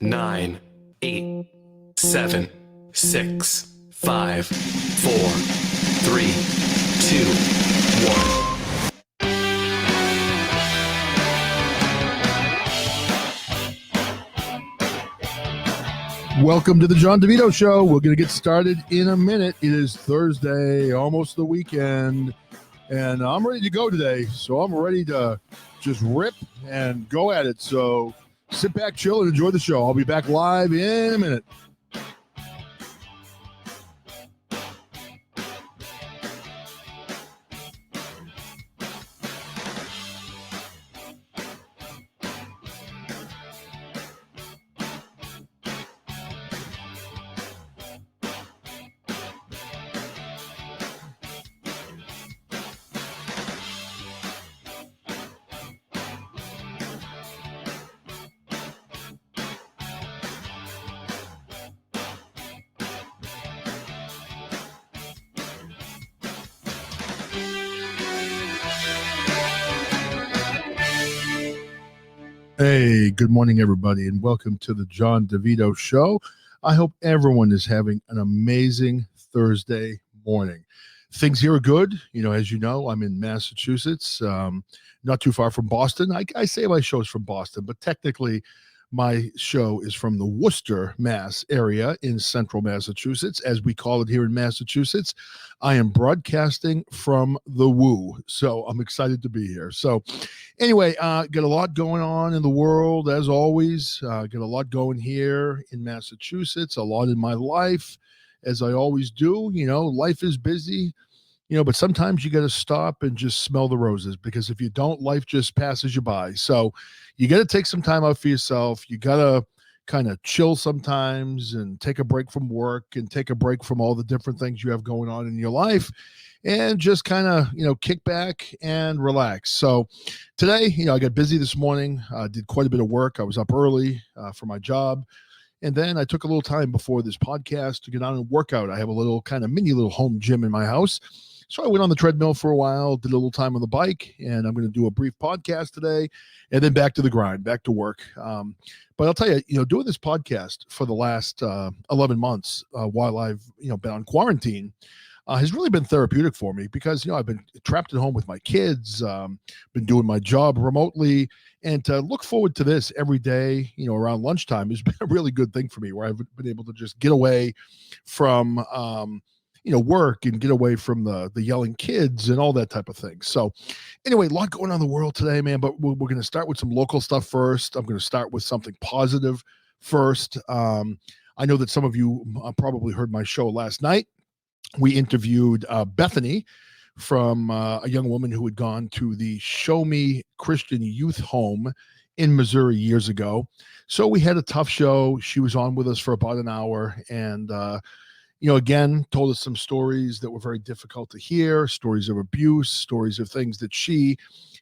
9, 8, 7, 6, 5, 4, 3, 2, 1. Welcome to the John DeVito Show. We're going to get started in a minute. It is Thursday, almost the weekend, and I'm ready to go today. So I'm ready to just rip and go at it. So sit back, chill, and enjoy the show. I'll be back live in a minute. Hey, good morning, everybody, and welcome to the John DeVito Show. I hope everyone is having an amazing Thursday morning. Things here are good. As you know, I'm in Massachusetts, not too far from Boston. I say my show's from Boston, but technically my show is from the Worcester, Mass area in central Massachusetts, as we call it here in Massachusetts. I am broadcasting from the Woo, so I'm excited to be here. So anyway, got a lot going on in the world, as always. Got a lot going here in Massachusetts, a lot in my life, as I always do. Life is busy. But sometimes you got to stop and just smell the roses, because if you don't, life just passes you by. So you got to take some time out for yourself. You got to kind of chill sometimes and take a break from work and take a break from all the different things you have going on in your life and just kind of, kick back and relax. So today, I got busy this morning, did quite a bit of work. I was up early for my job. And then I took a little time before this podcast to get on and work out. I have a little kind of mini little home gym in my house. So I went on the treadmill for a while, did a little time on the bike, and I'm going to do a brief podcast today, and then back to the grind, back to work. But I'll tell you, doing this podcast for the last 11 months while I've, been on quarantine has really been therapeutic for me, because, I've been trapped at home with my kids, been doing my job remotely, and to look forward to this every day, around lunchtime has been a really good thing for me, where I've been able to just get away from, work and get away from the yelling kids and all that type of thing. So anyway, a lot going on in the world today, man, but we're going to start with some local stuff first. I'm going to start with something positive first. I know that some of you probably heard my show last night. We interviewed Bethany from a young woman who had gone to the Show Me Christian Youth Home in Missouri years ago. So we had a tough show. She was on with us for about an hour, and again, told us some stories that were very difficult to hear, stories of abuse, stories of things that she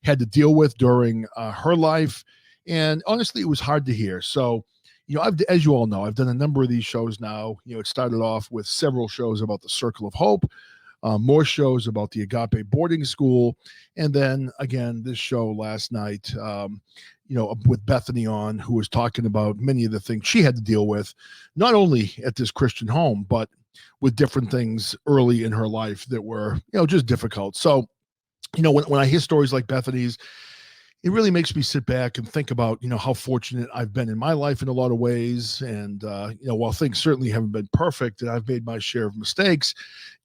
had to deal with during her life. And honestly, it was hard to hear. So, as you all know, I've done a number of these shows now. It started off with several shows about the Circle of Hope, more shows about the Agape boarding school. And then again, this show last night, with Bethany on, who was talking about many of the things she had to deal with, not only at this Christian home, but with different things early in her life that were, just difficult. So, when I hear stories like Bethany's, it really makes me sit back and think about, how fortunate I've been in my life in a lot of ways. And, while things certainly haven't been perfect and I've made my share of mistakes,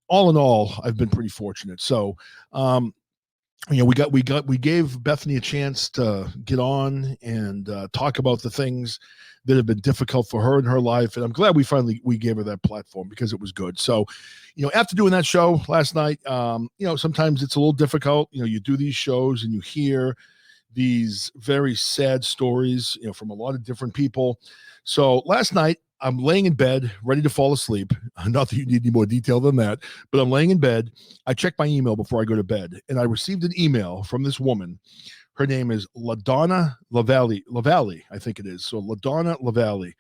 all in all, I've been pretty fortunate. So, we gave Bethany a chance to get on and talk about the things that have been difficult for her in her life. And I'm glad we gave her that platform, because it was good. So, after doing that show last night, sometimes it's a little difficult. You do these shows and you hear these very sad stories, from a lot of different people. So last night, I'm laying in bed, ready to fall asleep. Not that you need any more detail than that, but I'm laying in bed. I check my email before I go to bed, and I received an email from this woman. Her name is LaDonna LaValle, I think it is. So LaDonna LaValle.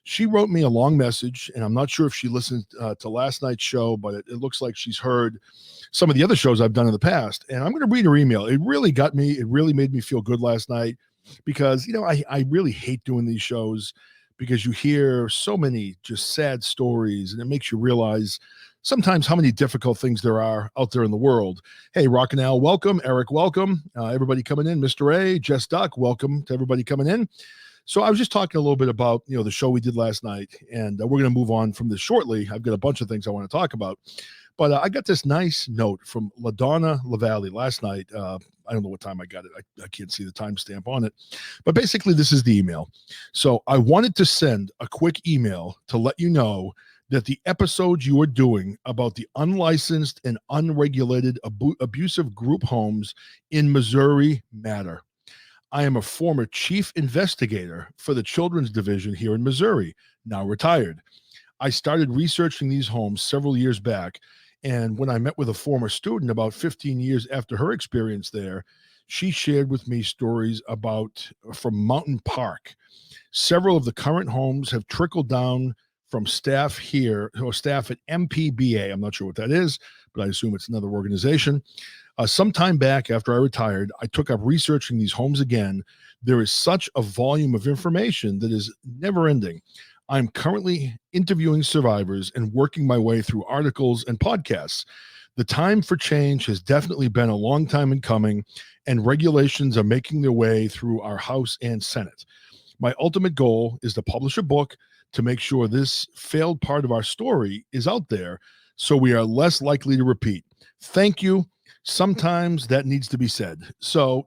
She wrote me a long message, and I'm not sure if she listened to last night's show, but it looks like she's heard some of the other shows I've done in the past. And I'm going to read her email. It really got me. It really made me feel good last night, because, I really hate doing these shows, because you hear so many just sad stories, and it makes you realize sometimes how many difficult things there are out there in the world. Hey, Rock and Al, welcome. Eric, welcome. Everybody coming in. Mr. A, Jess Duck, welcome to everybody coming in. So I was just talking a little bit about, the show we did last night, and we're going to move on from this shortly. I've got a bunch of things I want to talk about. But I got this nice note from LaDonna LaValle last night. I don't know what time I got it. I can't see the timestamp on it. But basically, this is the email. So I wanted to send a quick email to let you know that the episodes you are doing about the unlicensed and unregulated abusive group homes in Missouri matter. I am a former chief investigator for the Children's Division here in Missouri, now retired. I started researching these homes several years back, and when I met with a former student about 15 years after her experience there, she shared with me stories from Mountain Park. Several of the current homes have trickled down from staff here, or staff at MPBA. I'm not sure what that is, but I assume it's another organization. Some time back after I retired, I took up researching these homes again. There is such a volume of information that is never ending. I'm currently interviewing survivors and working my way through articles and podcasts. The time for change has definitely been a long time in coming, and regulations are making their way through our House and Senate. My ultimate goal is to publish a book to make sure this failed part of our story is out there so we are less likely to repeat. Thank you. Sometimes that needs to be said. So,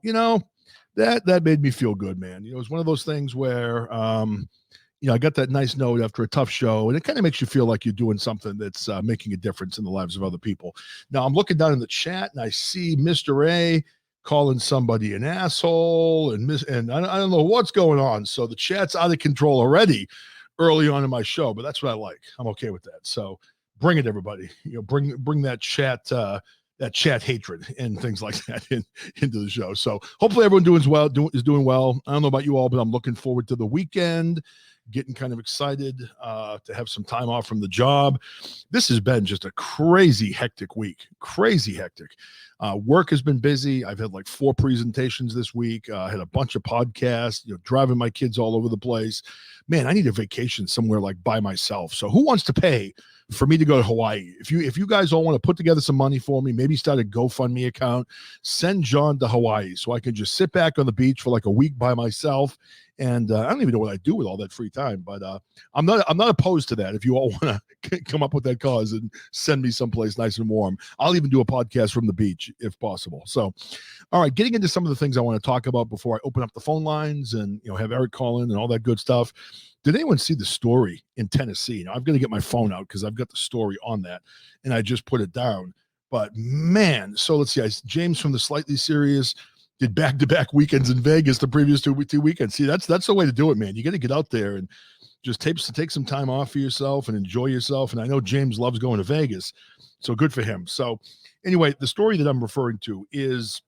that made me feel good, man. It was one of those things where, I got that nice note after a tough show, and it kind of makes you feel like you're doing something that's making a difference in the lives of other people. Now, I'm looking down in the chat, and I see Mr. A calling somebody an asshole, and I don't know what's going on. So the chat's out of control already early on in my show, but that's what I like. I'm okay with that. So bring it, everybody. Bring that chat hatred and things like that into the show. So hopefully everyone is doing well. I don't know about you all, but I'm looking forward to the weekend, getting kind of excited to have some time off from the job. This has been just a crazy hectic week, crazy hectic. Work has been busy. I've had like 4 presentations this week. I had a bunch of podcasts, driving my kids all over the place. Man, I need a vacation somewhere like by myself. So who wants to pay for me to go to Hawaii? If you guys all want to put together some money for me, maybe start a GoFundMe account, send John to Hawaii so I can just sit back on the beach for like a week by myself. And I don't even know what I do with all that free time, but I'm not opposed to that. If you all want to come up with that cause and send me someplace nice and warm, I'll even do a podcast from the beach if possible. So, all right, getting into some of the things I want to talk about before I open up the phone lines and have Eric call in and all that good stuff. Did anyone see the story in Tennessee? Now, I'm going to get my phone out because I've got the story on that, and I just put it down. But man, so let's see. James from the Slightly Serious did back-to-back weekends in Vegas the previous two weekends. See, that's the way to do it, man. You got to get out there and just take some time off for yourself and enjoy yourself. And I know James loves going to Vegas, so good for him. So anyway, the story that I'm referring to is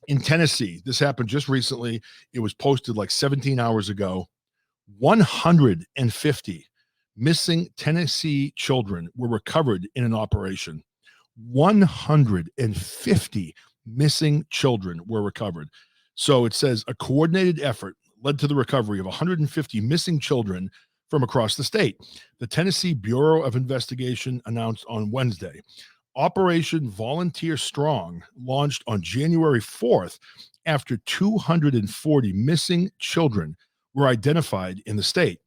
in Tennessee. This happened just recently. It was posted like 17 hours ago. 150 missing Tennessee children were recovered in an operation. 150 missing children were recovered. So it says a coordinated effort led to the recovery of 150 missing children from across the state. The Tennessee Bureau of Investigation announced on Wednesday. Operation Volunteer Strong launched on January 4th after 240 missing children were identified in the state.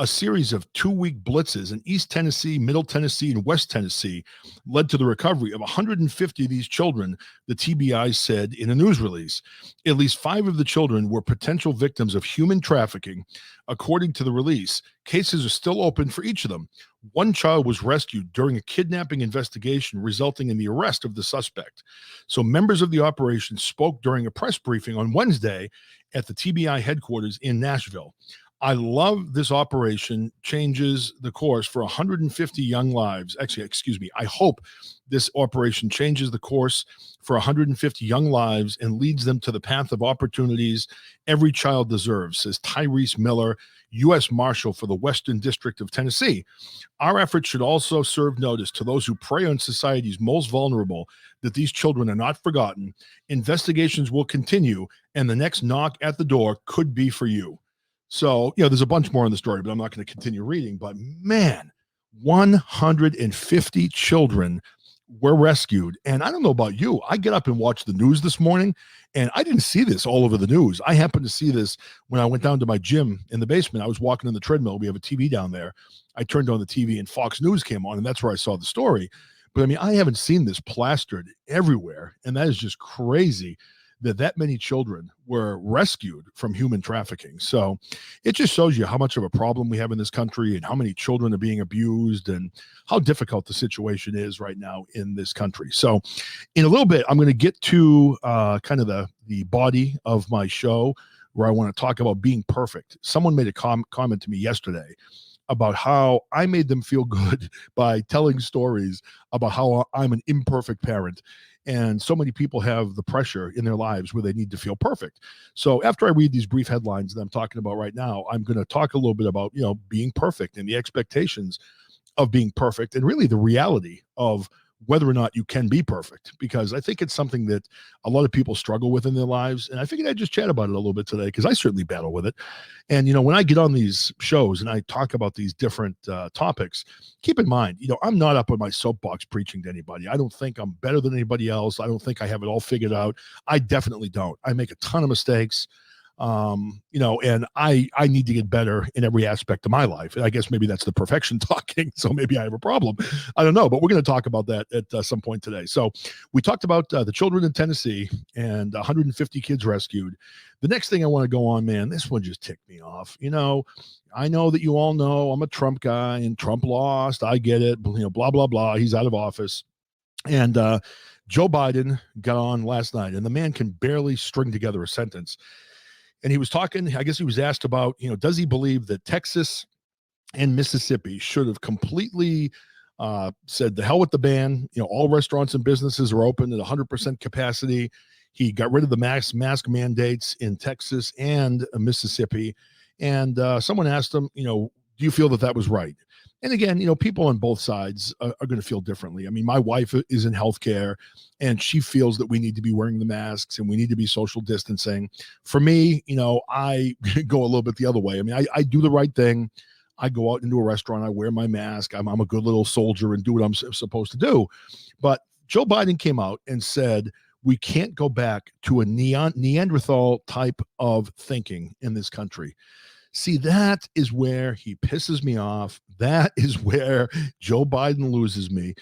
A series of 2-week blitzes in East Tennessee, Middle Tennessee, and West Tennessee led to the recovery of 150 of these children, the TBI said in a news release. At least 5 of the children were potential victims of human trafficking. According to the release, cases are still open for each of them. One child was rescued during a kidnapping investigation, resulting in the arrest of the suspect. So members of the operation spoke during a press briefing on Wednesday at the TBI headquarters in Nashville. I love this operation changes the course for 150 young lives. Actually, excuse me. I hope this operation changes the course for 150 young lives and leads them to the path of opportunities every child deserves, says Tyrese Miller, U.S. Marshal for the Western District of Tennessee. Our efforts should also serve notice to those who prey on society's most vulnerable that these children are not forgotten. Investigations will continue, and the next knock at the door could be for you. So, there's a bunch more in the story, but I'm not going to continue reading. But man, 150 children were rescued. And I don't know about you. I get up and watch the news this morning, and I didn't see this all over the news. I happened to see this when I went down to my gym in the basement. I was walking on the treadmill. We have a TV down there. I turned on the TV and Fox News came on, and that's where I saw the story. But I mean, I haven't seen this plastered everywhere. And that is just crazy that many children were rescued from human trafficking. So it just shows you how much of a problem we have in this country and how many children are being abused and how difficult the situation is right now in this country. So in a little bit, I'm going to get to kind of the body of my show where I want to talk about being perfect. Someone made a comment to me yesterday about how I made them feel good by telling stories about how I'm an imperfect parent. And so many people have the pressure in their lives where they need to feel perfect. So after I read these brief headlines that I'm talking about right now, I'm going to talk a little bit about, being perfect and the expectations of being perfect and really the reality of whether or not you can be perfect, because I think it's something that a lot of people struggle with in their lives. And I figured I'd just chat about it a little bit today because I certainly battle with it. And, when I get on these shows and I talk about these different topics, keep in mind, I'm not up on my soapbox preaching to anybody. I don't think I'm better than anybody else. I don't think I have it all figured out. I definitely don't. I make a ton of mistakes. And I need to get better in every aspect of my life. And I guess maybe that's the perfection talking. So maybe I have a problem. I don't know, but we're going to talk about that at some point today. So we talked about the children in Tennessee and 150 kids rescued. The next thing I want to go on, man, this one just ticked me off. I know that you all know I'm a Trump guy and Trump lost. I get it. Blah, blah, blah. He's out of office. And Joe Biden got on last night and the man can barely string together a sentence. And he was talking, I guess he was asked about, does he believe that Texas and Mississippi should have completely said the hell with the ban? All restaurants and businesses are open at 100% capacity. He got rid of the mask mandates in Texas and Mississippi. And someone asked him, do you feel that was right? And again, people on both sides are going to feel differently. I mean, my wife is in healthcare and she feels that we need to be wearing the masks and we need to be social distancing. For me, I go a little bit the other way. I mean, I do the right thing. I go out into a restaurant, I wear my mask. I'm a good little soldier and do what I'm supposed to do. But Joe Biden came out and said, we can't go back to a Neanderthal type of thinking in this country. See, that is where he pisses me off. That is where Joe Biden loses me.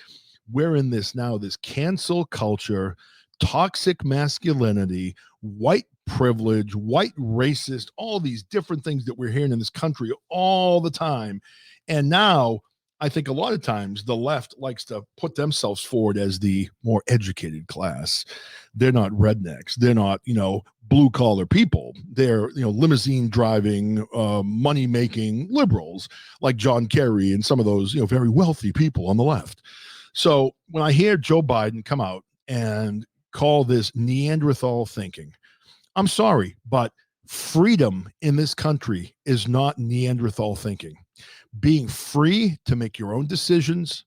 We're in this cancel culture, toxic masculinity, white privilege, white racist, all these different things that we're hearing in this country all the time. And now I think a lot of times the left likes to put themselves forward as the more educated class. They're not rednecks. They're not, blue collar people. They're, limousine driving, money making liberals like John Kerry and some of those, very wealthy people on the left. So when I hear Joe Biden come out and call this Neanderthal thinking, I'm sorry, but freedom in this country is not Neanderthal thinking. Being free to make your own decisions,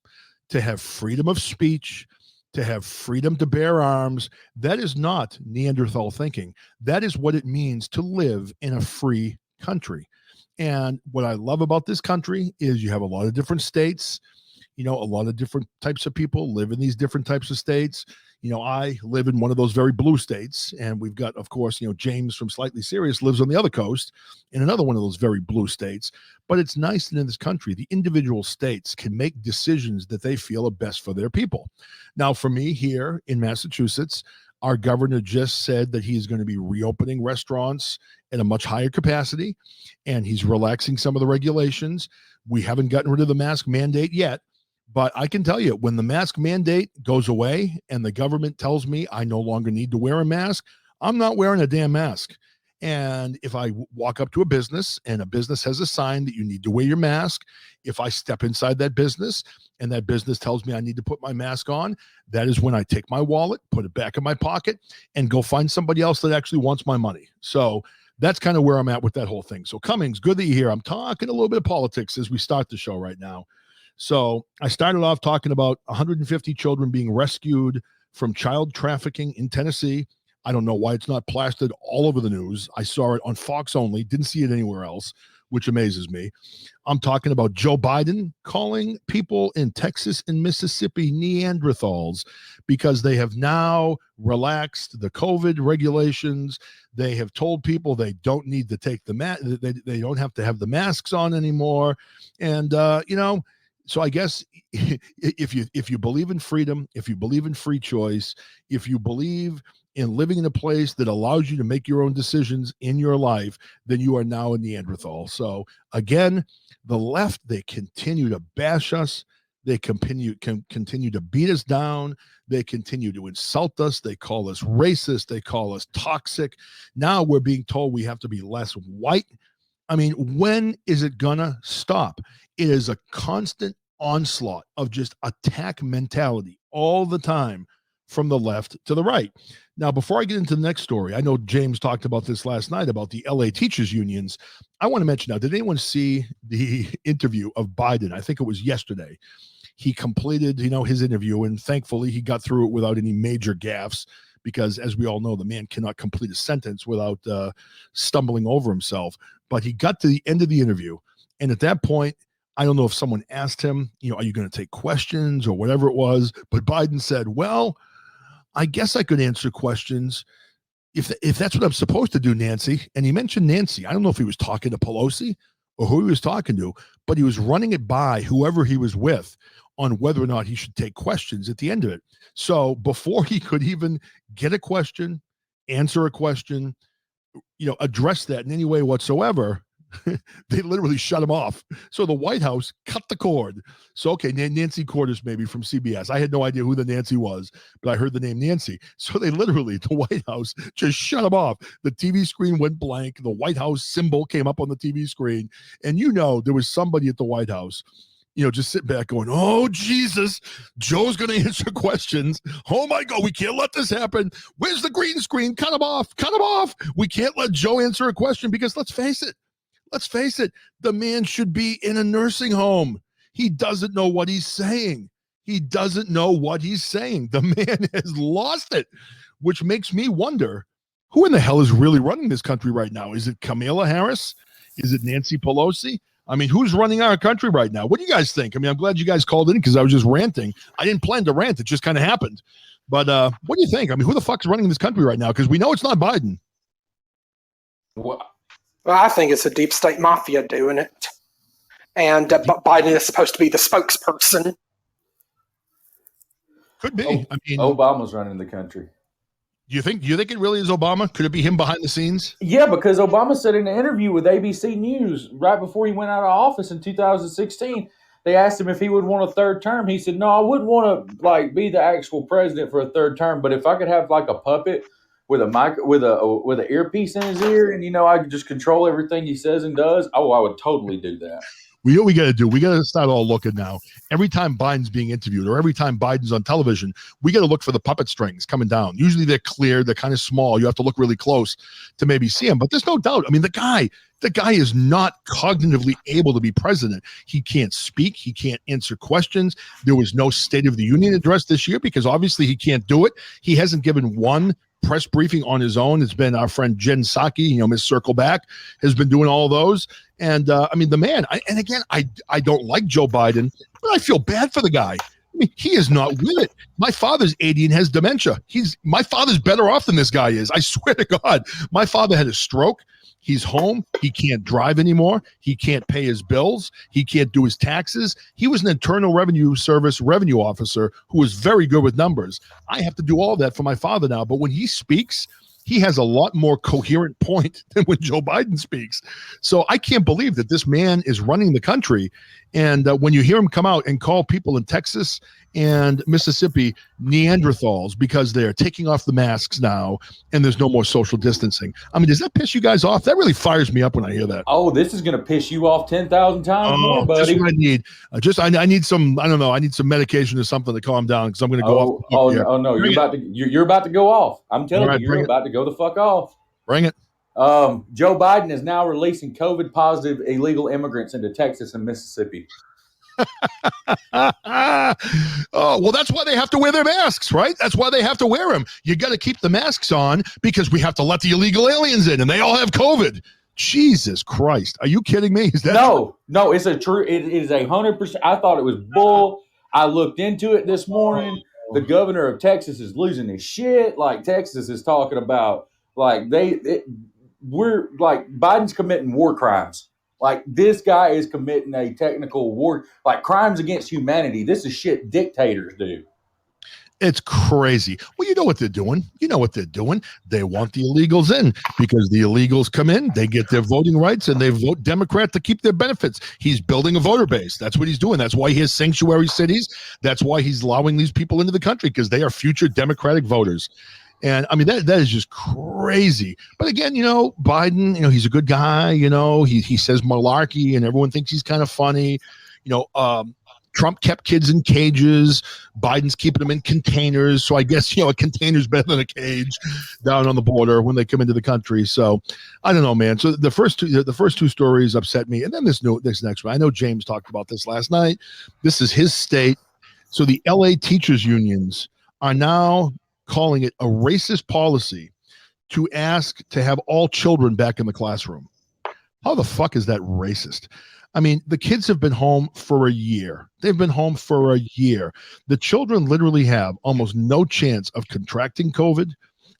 to have freedom of speech, to have freedom to bear arms, that is not Neanderthal thinking. That is what it means to live in a free country. And what I love about this country is you have a lot of different states. A lot of different types of people live in these different types of states. I live in one of those very blue states, and we've got, of course, James from Slightly Serious lives on the other coast in another one of those very blue states. But it's nice that in this country, the individual states can make decisions that they feel are best for their people. Now, for me here in Massachusetts, our governor just said that he's going to be reopening restaurants at a much higher capacity, and he's relaxing some of the regulations. We haven't gotten rid of the mask mandate yet. But I can tell you, when the mask mandate goes away and the government tells me I no longer need to wear a mask, I'm not wearing a damn mask. And if I walk up to a business and a business has a sign that you need to wear your mask, if I step inside that business and that business tells me I need to put my mask on, that is when I take my wallet, put it back in my pocket, and go find somebody else that actually wants my money. So that's kind of where I'm at with that whole thing. So Cummings, good that you're here. I'm talking a little bit of politics as we start the show right now. So I started off talking about 150 children being rescued from child trafficking in Tennessee. I don't know why it's not plastered all over the news. I saw it on Fox only, didn't see it anywhere else, which amazes me. I'm talking about Joe Biden calling people in Texas and Mississippi Neanderthals because they have now relaxed the COVID regulations. They have told people they don't need to take they don't have to have the masks on anymore. And, so I guess if you believe in freedom, if you believe in free choice, if you believe in living in a place that allows you to make your own decisions in your life, then you are now a Neanderthal. So again, the left, they continue to bash us. They continue to beat us down. They continue to insult us. They call us racist. They call us toxic. Now we're being told we have to be less white. I mean, when is it gonna stop? It is a constant onslaught of just attack mentality all the time from the left to the right. Now, before I get into the next story, I know James talked about this last night about the LA teachers unions. I want to mention now, did anyone see the interview of Biden? I think it was yesterday. He completed, his interview, and thankfully he got through it without any major gaffes because, as we all know, the man cannot complete a sentence without stumbling over himself. But he got to the end of the interview, and at that point, I don't know if someone asked him, are you going to take questions or whatever it was, but Biden said, well, I guess I could answer questions if that's what I'm supposed to do, Nancy. And he mentioned Nancy. I don't know if he was talking to Pelosi or who he was talking to, but he was running it by whoever he was with on whether or not he should take questions at the end of it. So before he could even get a question, answer a question, address that in any way whatsoever, they literally shut him off. So the White House cut the cord. So, okay, Nancy Cordes maybe from CBS. I had no idea who the Nancy was, but I heard the name Nancy. So they literally, the White House just shut him off. The TV screen went blank. The White House symbol came up on the TV screen. And there was somebody at the White House, just sitting back going, oh, Jesus, Joe's going to answer questions. Oh, my God, we can't let this happen. Where's the green screen? Cut him off. Cut him off. We can't let Joe answer a question because let's face it, the man should be in a nursing home. He doesn't know what he's saying. The man has lost it, which makes me wonder, who in the hell is really running this country right now? Is it Kamala Harris? Is it Nancy Pelosi? I mean, who's running our country right now? What do you guys think? I mean, I'm glad you guys called in because I was just ranting. I didn't plan to rant. It just kind of happened. But what do you think? I mean, who the fuck's running this country right now? Because we know it's not Biden. Well, I think it's a deep state mafia doing it. And Biden is supposed to be the spokesperson. Could be. I mean, Obama's running the country. Do you think it really is Obama? Could it be him behind the scenes? Yeah, because Obama said in an interview with ABC News right before he went out of office in 2016, they asked him if he would want a third term. He said, no, I wouldn't want to be the actual president for a third term, but if I could have a puppet with a mic with an earpiece in his ear and I could just control everything he says and does, I would totally do that. We know what we got to do. We got to start all looking now. Every time Biden's being interviewed or every time Biden's on television, we got to look for the puppet strings coming down. Usually they're clear. They're kind of small. You have to look really close to maybe see them. But there's no doubt. I mean, the guy is not cognitively able to be president. He can't speak. He can't answer questions. There was no State of the Union address this year because obviously he can't do it. He hasn't given one press briefing on his own. It's been our friend Jen Psaki, Miss Circleback, has been doing all those. And I mean, the man, I don't like Joe Biden, but I feel bad for the guy. I mean, he is not with it. My father's 80 and has dementia. My father's better off than this guy is. I swear to God, my father had a stroke. He's home. He can't drive anymore. He can't pay his bills. He can't do his taxes. He was an Internal Revenue Service revenue officer who was very good with numbers. I have to do all that for my father now. But when he speaks, he has a lot more coherent point than when Joe Biden speaks. So I can't believe that this man is running the country. And when you hear him come out and call people in Texas and Mississippi Neanderthals because they're taking off the masks now and there's no more social distancing. I mean, does that piss you guys off? That really fires me up when I hear that. Oh, this is going to piss you off 10,000 times more, buddy. Just what I need. I need some, I don't know, I need some medication or something to calm down because I'm going to go off. No, you're about to go off. I'm telling you, you're about to go the fuck off. Bring it. Joe Biden is now releasing COVID-positive illegal immigrants into Texas and Mississippi. Oh, well, that's why they have to wear their masks, right? That's why they have to wear them. You got to keep the masks on because we have to let the illegal aliens in, and they all have COVID. Jesus Christ. Are you kidding me? Is that No, it's a true. It is 100%. I thought it was bull. I looked into it this morning. The governor of Texas is losing his shit. Like Texas is talking about like we're like Biden's committing war crimes. Like this guy is committing a technical war, like crimes against humanity. This is shit dictators do. It's crazy. Well, you know what they're doing. You know what they're doing. They want the illegals in because the illegals come in, they get their voting rights, and they vote Democrat to keep their benefits. He's building a voter base. That's what he's doing. That's why he has sanctuary cities. That's why he's allowing these people into the country because they are future Democratic voters. And I mean, that is just crazy. But again, you know, Biden, you know, he's a good guy. You know, he says malarkey and everyone thinks he's kind of funny. You know, Trump kept kids in cages. Biden's keeping them in containers. So I guess, you know, a container's better than a cage down on the border when they come into the country. So I don't know, man. So the first two stories upset me. And then this next one. I know James talked about this last night. This is his state. So the LA teachers unions are now calling it a racist policy to ask to have all children back in the classroom. How the fuck is that racist? I mean, the kids have been home for a year. They've been home for a year. The children literally have almost no chance of contracting COVID,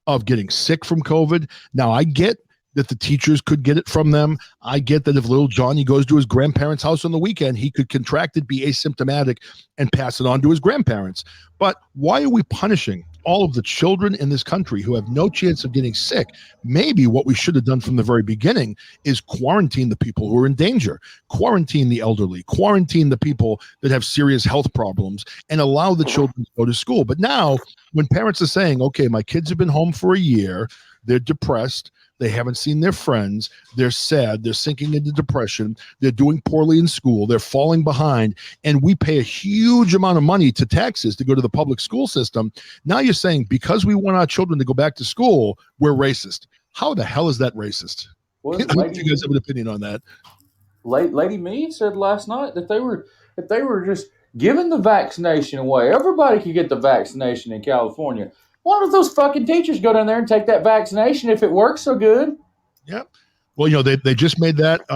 of getting sick from COVID. Now, I get that the teachers could get it from them. I get that if little Johnny goes to his grandparents' house on the weekend, he could contract it, be asymptomatic, and pass it on to his grandparents. But why are we punishing all of the children in this country who have no chance of getting sick? Maybe what we should have done from the very beginning is quarantine the people who are in danger, quarantine the elderly, quarantine the people that have serious health problems, and allow the children to go to school. But now when parents are saying, okay, my kids have been home for a year, they're depressed, they haven't seen their friends, they're sad, they're sinking into depression, they're doing poorly in school, they're falling behind, and we pay a huge amount of money to taxes to go to the public school system. Now you're saying because we want our children to go back to school, we're racist. How the hell is that racist? I don't know if you guys have an opinion on that. Lady Mead said last night that if they were just giving the vaccination away, everybody could get the vaccination in California. Why don't those fucking teachers go down there and take that vaccination if it works so good? Yep. Well, you know, they just made that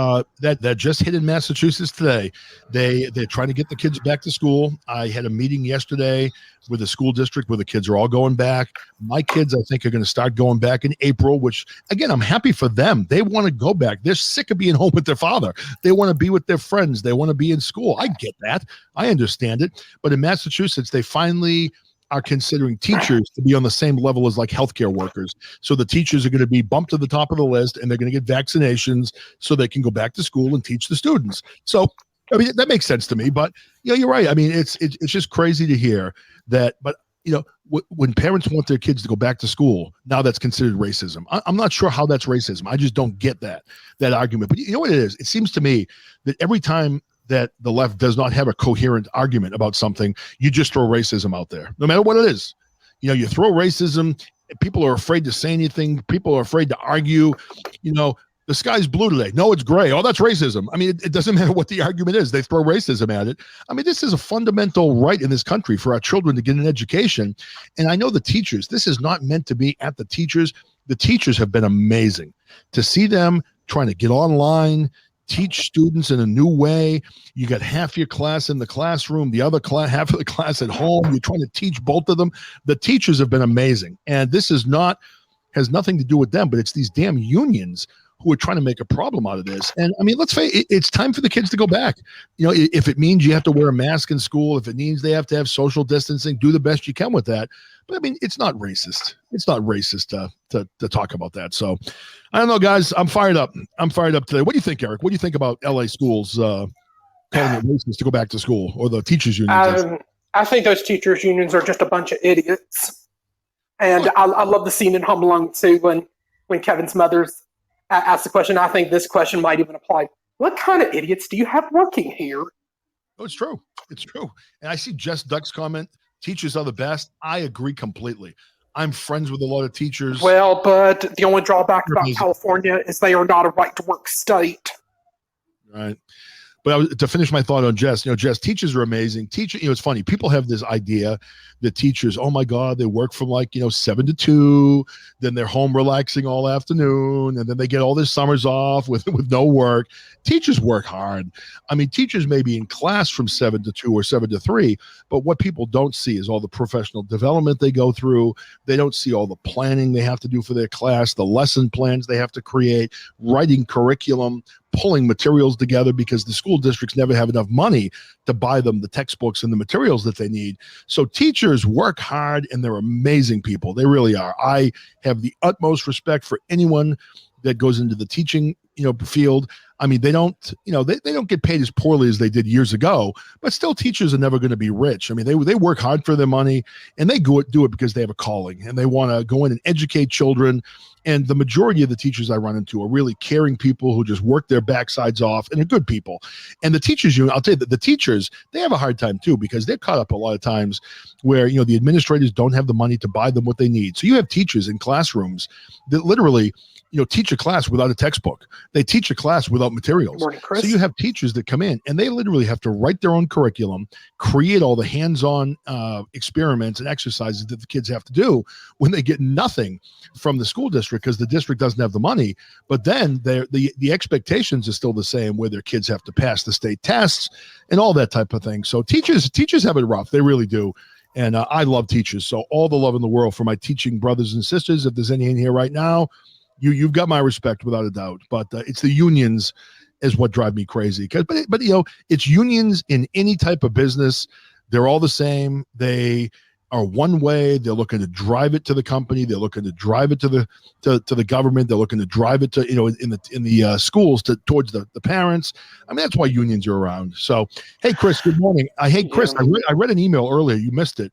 that just hit in Massachusetts today. They're trying to get the kids back to school. I had a meeting yesterday with the school district where the kids are all going back. My kids, I think, are going to start going back in April, which, again, I'm happy for them. They want to go back. They're sick of being home with their father. They want to be with their friends. They want to be in school. I get that. I understand it. But in Massachusetts, they finally are considering teachers to be on the same level as like healthcare workers. So the teachers are going to be bumped to the top of the list and they're going to get vaccinations so they can go back to school and teach the students. So, I mean, that makes sense to me, but you know, you're right. I mean, it's just crazy to hear that, but you know, when parents want their kids to go back to school, now that's considered racism. I'm not sure how that's racism. I just don't get that argument, but you know what it is? It seems to me that every time that the left does not have a coherent argument about something, you just throw racism out there, no matter what it is. You know, you throw racism, people are afraid to say anything. People are afraid to argue. You know, the sky's blue today. No, it's gray. Oh, that's racism. I mean, it doesn't matter what the argument is. They throw racism at it. I mean, this is a fundamental right in this country for our children to get an education. And I know the teachers, this is not meant to be at the teachers. The teachers have been amazing to see them trying to get online, teach students in a new way. You got half your class in the classroom, the other half of the class at home. You're trying to teach both of them. The teachers have been amazing. And this has nothing to do with them, but it's these damn unions who are trying to make a problem out of this. And I mean, let's face it, it's time for the kids to go back. You know, if it means you have to wear a mask in school, if it means they have to have social distancing, do the best you can with that. But I mean, it's not racist. It's not racist to talk about that. So I don't know, guys. I'm fired up. I'm fired up today. What do you think, Eric? What do you think about LA schools calling it racist to go back to school, or the teachers unions? I think those teachers unions are just a bunch of idiots. And I love the scene in Home Alone too when Kevin's mother's asked the question. I think this question might even apply. What kind of idiots do you have working here? Oh, it's true. It's true. And I see Jess Duck's comment. Teachers are the best. I agree completely. I'm friends with a lot of teachers. Well, but the only drawback about California is they are not a right-to-work state. Right. But to finish my thought on Jess, Jess, teachers are amazing. It's funny. People have this idea that teachers, oh my God, they work from 7 to 2, then they're home relaxing all afternoon, and then they get all their summers off with no work. Teachers work hard. I mean, teachers may be in class from 7 to 2 or 7 to 3, but what people don't see is all the professional development they go through. They don't see all the planning they have to do for their class, the lesson plans they have to create, writing curriculum, pulling materials together, because the school districts never have enough money to buy them the textbooks and the materials that they need. So teachers work hard, and they're amazing people. They really are. I have the utmost respect for anyone that goes into the teaching field. I mean, they don't get paid as poorly as they did years ago, but still teachers are never going to be rich. I mean, they work hard for their money, and they do it because they have a calling, and they want to go in and educate children. And the majority of the teachers I run into are really caring people who just work their backsides off and are good people. And the teachers, I'll tell you that the teachers, they have a hard time too, because they're caught up a lot of times where, the administrators don't have the money to buy them what they need. So you have teachers in classrooms that literally, teach a class without a textbook. They teach a class without materials. Morning, Chris. So you have teachers that come in and they literally have to write their own curriculum, create all the hands-on experiments and exercises that the kids have to do when they get nothing from the school district because the district doesn't have the money. But then the expectations are still the same, where their kids have to pass the state tests and all that type of thing. So teachers have it rough. They really do. And I love teachers. So all the love in the world for my teaching brothers and sisters. If there's any in here right now, you've got my respect without a doubt. But it's the unions is what drive me crazy. But it's unions in any type of business. They're all the same. They are one way. They're looking to drive it to the company. They're looking to drive it to the government. They're looking to drive it to in the schools towards the parents. I mean, that's why unions are around. So hey, Chris, good morning. Chris, I read an email earlier. You missed it.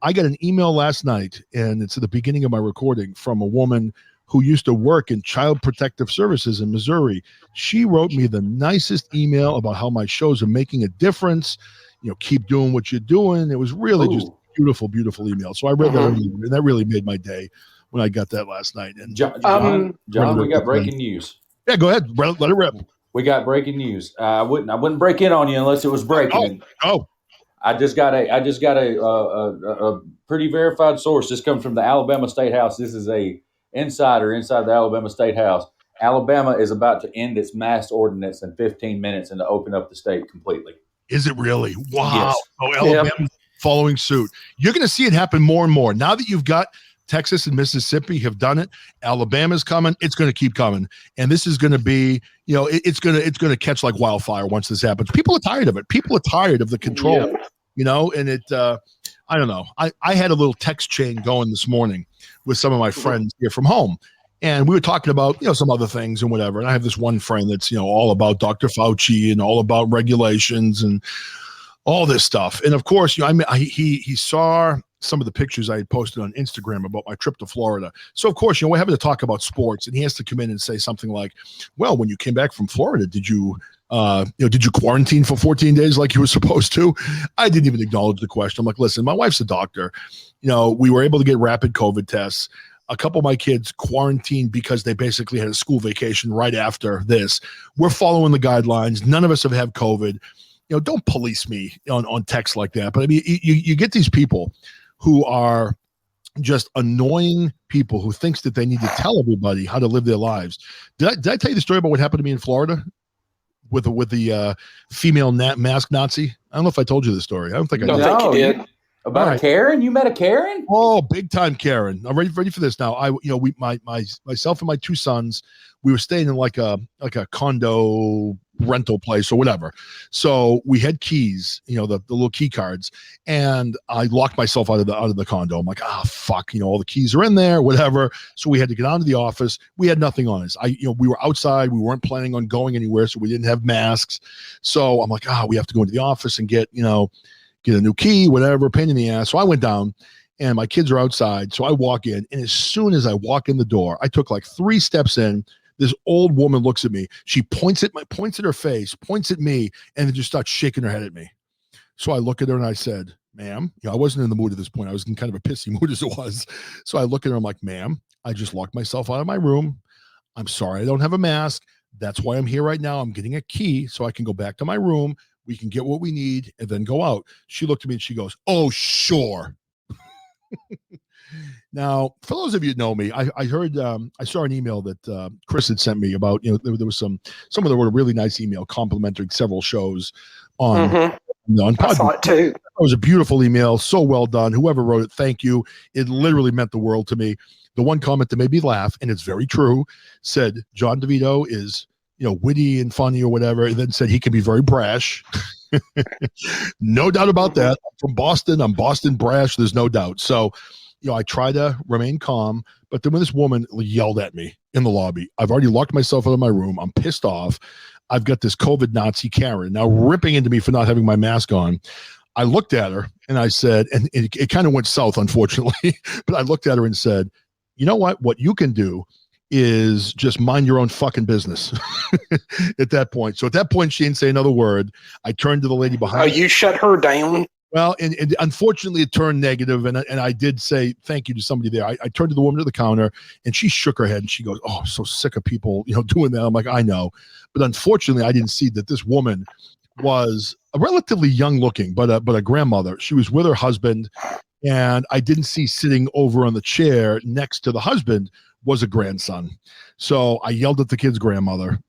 I got an email last night, and it's at the beginning of my recording, from a woman who used to work in Child Protective Services in Missouri. She wrote me the nicest email about how my shows are making a difference. Keep doing what you're doing. It was really just beautiful, beautiful email. So I read that earlier, and that really made my day when I got that last night. And John, we got breaking news. Yeah, go ahead. Let it rip. We got breaking news. I wouldn't break in on you unless it was breaking. Oh. I just got a pretty verified source. This comes from the Alabama State House. This is a insider inside the Alabama State House. Alabama is about to end its mask ordinance in 15 minutes and to open up the state completely. Is it really? Wow. Yes. Oh, Alabama following suit. You're going to see it happen more and more. Now that you've got Texas and Mississippi have done it, Alabama's coming. It's going to keep coming. And this is going to be, it's going to catch like wildfire once this happens. People are tired of it. People are tired of the control, and it, I don't know. I had a little text chain going this morning with some of my friends here from home. And we were talking about, some other things and whatever. And I have this one friend that's, all about Dr. Fauci and all about regulations and all this stuff. And of course, he saw some of the pictures I had posted on Instagram about my trip to Florida. So of course, we're having to talk about sports, and he has to come in and say something like, well, when you came back from Florida, did you quarantine for 14 days like you were supposed to? I didn't even acknowledge the question. I'm like, listen, my wife's a doctor. We were able to get rapid COVID tests. A couple of my kids quarantined because they basically had a school vacation right after this. We're following the guidelines. None of us have had COVID. Don't police me on text like that. But I mean, you get these people who are just annoying people who thinks that they need to tell everybody how to live their lives. Did I tell you the story about what happened to me in Florida with the female mask Nazi? I don't know if I told you the story. I don't think I did. Think you did. About a Karen? You met a Karen? Oh, big time Karen. I'm ready for this now. Myself and my two sons, we were staying in like a condo rental place or whatever. So we had keys, the little key cards, and I locked myself out of the condo. I'm like, fuck, all the keys are in there, whatever. So we had to get onto the office. We had nothing on us. We were outside. We weren't planning on going anywhere, so we didn't have masks. So I'm like, we have to go into the office and get a new key, whatever, pain in the ass. So I went down, and my kids are outside. So I walk in, and as soon as I walk in the door, I took like 3 steps in. This old woman looks at me. She points at her face, points at me, and then just starts shaking her head at me. So I look at her and I said, ma'am, I wasn't in the mood at this point. I was in kind of a pissy mood as it was. So I look at her, I'm like, ma'am, I just locked myself out of my room. I'm sorry I don't have a mask. That's why I'm here right now. I'm getting a key so I can go back to my room. We can get what we need and then go out. She looked at me and she goes, oh, sure. Now, for those of you who know me, I heard, I saw an email that Chris had sent me about, there was some of them were a really nice email complimenting several shows on I saw it too. It was a beautiful email. So well done. Whoever wrote it, thank you. It literally meant the world to me. The one comment that made me laugh, and it's very true, said John DeVito is, witty and funny or whatever, and then said he can be very brash. No doubt about that. I'm from Boston. I'm Boston brash. There's no doubt. So, I try to remain calm, but then when this woman yelled at me in the lobby, I've already locked myself out of my room. I'm pissed off. I've got this COVID Nazi Karen now ripping into me for not having my mask on. I looked at her and I said, and it kind of went south, unfortunately, but I looked at her and said, you know what you can do is just mind your own fucking business at that point. So at that point, she didn't say another word. I turned to the lady behind me. You shut her down? Well, and unfortunately, it turned negative, and I did say thank you to somebody there. I turned to the woman at the counter, and she shook her head, and she goes, "Oh, I'm so sick of people, doing that." I'm like, I know, but unfortunately, I didn't see that this woman was a relatively young looking, but a grandmother. She was with her husband, and I didn't see sitting over on the chair next to the husband was a grandson. So I yelled at the kid's grandmother,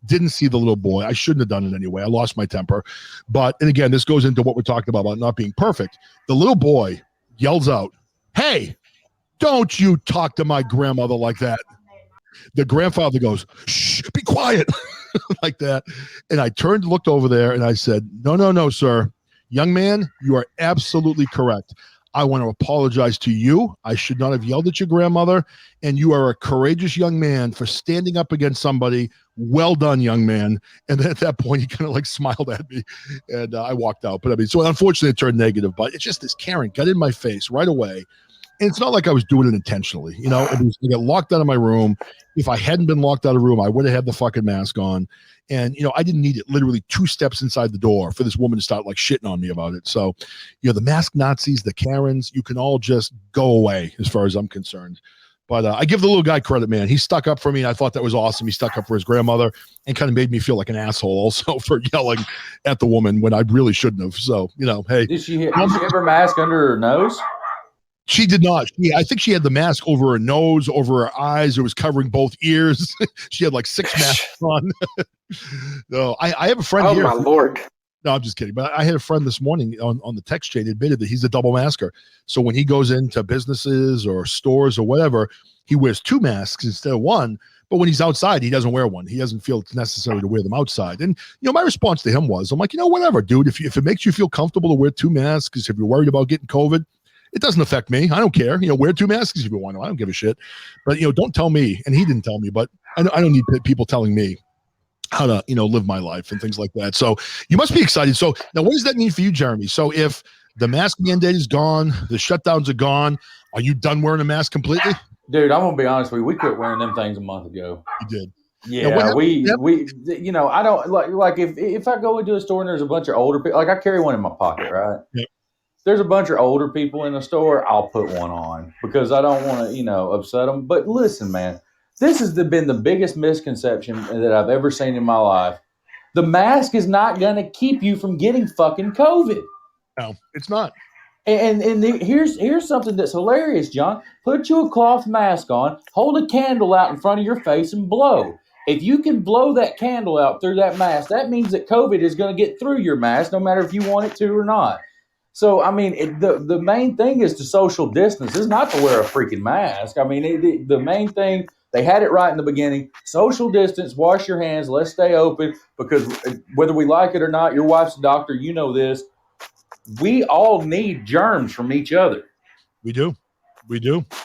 didn't see the little boy. I shouldn't have done it anyway. I lost my temper. And again, this goes into what we're talking about not being perfect. The little boy yells out, "Hey, don't you talk to my grandmother like that." The grandfather goes, "Shh, be quiet," like that. And I turned, looked over there, and I said, no, sir. Young man, you are absolutely correct. I want to apologize to you. I should not have yelled at your grandmother. And you are a courageous young man for standing up against somebody. Well done, young man. And then at that point, he kind of smiled at me, and I walked out. But so unfortunately, it turned negative. But it's just this Karen got in my face right away. And it's not like I was doing it intentionally. It was, I got locked out of my room. If I hadn't been locked out of the room, I would have had the fucking mask on. And, I didn't need it literally 2 steps inside the door for this woman to start shitting on me about it. So, the mask Nazis, the Karens, you can all just go away as far as I'm concerned. But I give the little guy credit, man. He stuck up for me. And I thought that was awesome. He stuck up for his grandmother and kind of made me feel like an asshole also for yelling at the woman when I really shouldn't have. So, hey. Did she have her mask under her nose? She did not. I think she had the mask over her nose, over her eyes. It was covering both ears. She had 6 masks on. No, I have a friend here. Oh, my Lord. No, I'm just kidding. But I had a friend this morning on the text chain admitted that he's a double masker. So when he goes into businesses or stores or whatever, he wears 2 masks instead of 1. But when he's outside, he doesn't wear one. He doesn't feel it's necessary to wear them outside. And, my response to him was, I'm like, whatever, dude. If it makes you feel comfortable to wear 2 masks, if you're worried about getting COVID, it doesn't affect me. I don't care. Wear 2 masks if you want to. I don't give a shit. But, don't tell me. And he didn't tell me. But I don't need people telling me how to, live my life and things like that. So you must be excited. So now what does that mean for you, Jeremy? So if the mask mandate is gone, the shutdowns are gone, are you done wearing a mask completely? Dude, I'm going to be honest with you. We quit wearing them things a month ago. You did. Yeah, we I don't like if I go into a store and there's a bunch of older people, I carry one in my pocket, right? Yep. There's a bunch of older people in the store, I'll put one on because I don't want to, upset them. But listen, man, this has been the biggest misconception that I've ever seen in my life. The mask is not going to keep you from getting fucking COVID. No, it's not. And here's something that's hilarious, John. Put you a cloth mask on, hold a candle out in front of your face and blow. If you can blow that candle out through that mask, that means that COVID is going to get through your mask no matter if you want it to or not. So, the main thing is to social distance. It's not to wear a freaking mask. The main thing, they had it right in the beginning. Social distance, wash your hands, let's stay open. Because whether we like it or not, your wife's a doctor, you know this. We all need germs from each other. We do.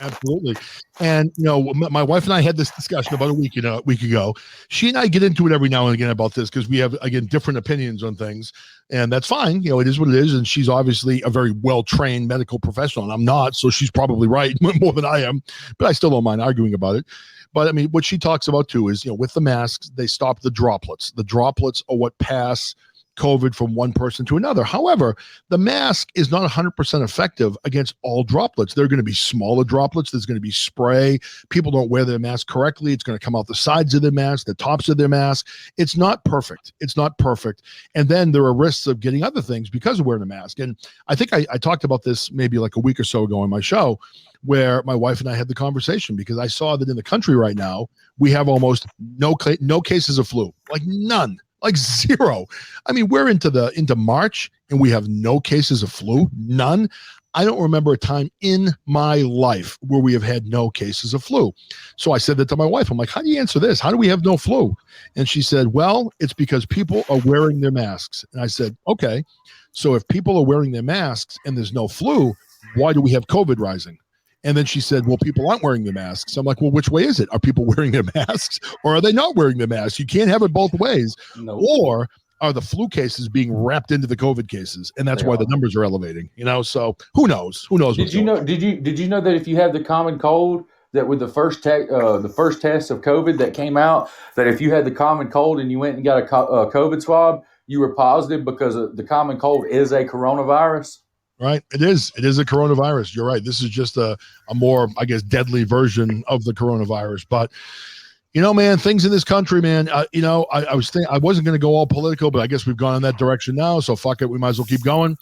Absolutely. And, my wife and I had this discussion about a week ago. She and I get into it every now and again about this because we have, again, different opinions on things. And that's fine. It is what it is. And she's obviously a very well-trained medical professional. And I'm not. So she's probably right more than I am. But I still don't mind arguing about it. But, what she talks about, too, is, with the masks, they stop the droplets. The droplets are what pass COVID from one person to another. However, the mask is not 100% effective against all droplets. There are going to be smaller droplets. There's going to be spray. People don't wear their mask correctly. It's going to come out the sides of their mask, the tops of their mask. It's not perfect. It's not perfect. And then there are risks of getting other things because of wearing a mask. And I think I talked about this maybe like a week or so ago on my show, where my wife and I had the conversation, because I saw that in the country right now, we have almost no cases of flu, like none. Like zero. I mean, we're into March and we have no cases of flu, none. I don't remember a time in my life where we have had no cases of flu. So I said that to my wife. I'm like, how do you answer this? How do we have no flu? And she said, well, it's because people are wearing their masks. And I said, okay, so if people are wearing their masks and there's no flu, why do we have COVID rising? And then she said, well, people aren't wearing their masks. I'm like, well, which way is it? Are people wearing their masks or are they not wearing their masks? You can't have it both ways. No. Or are the flu cases being wrapped into the COVID cases? And that's why the numbers are elevating, so who knows? Who knows? Did you know that if you have the common cold, that with the first test of COVID that came out, that if you had the common cold and you went and got a COVID swab, you were positive because the common cold is a coronavirus? Right. It is a coronavirus. You're right. This is just a more, I guess, deadly version of the coronavirus. But, man, things in this country, man, I was thinking I wasn't going to go all political, but I guess we've gone in that direction now. So fuck it. We might as well keep going.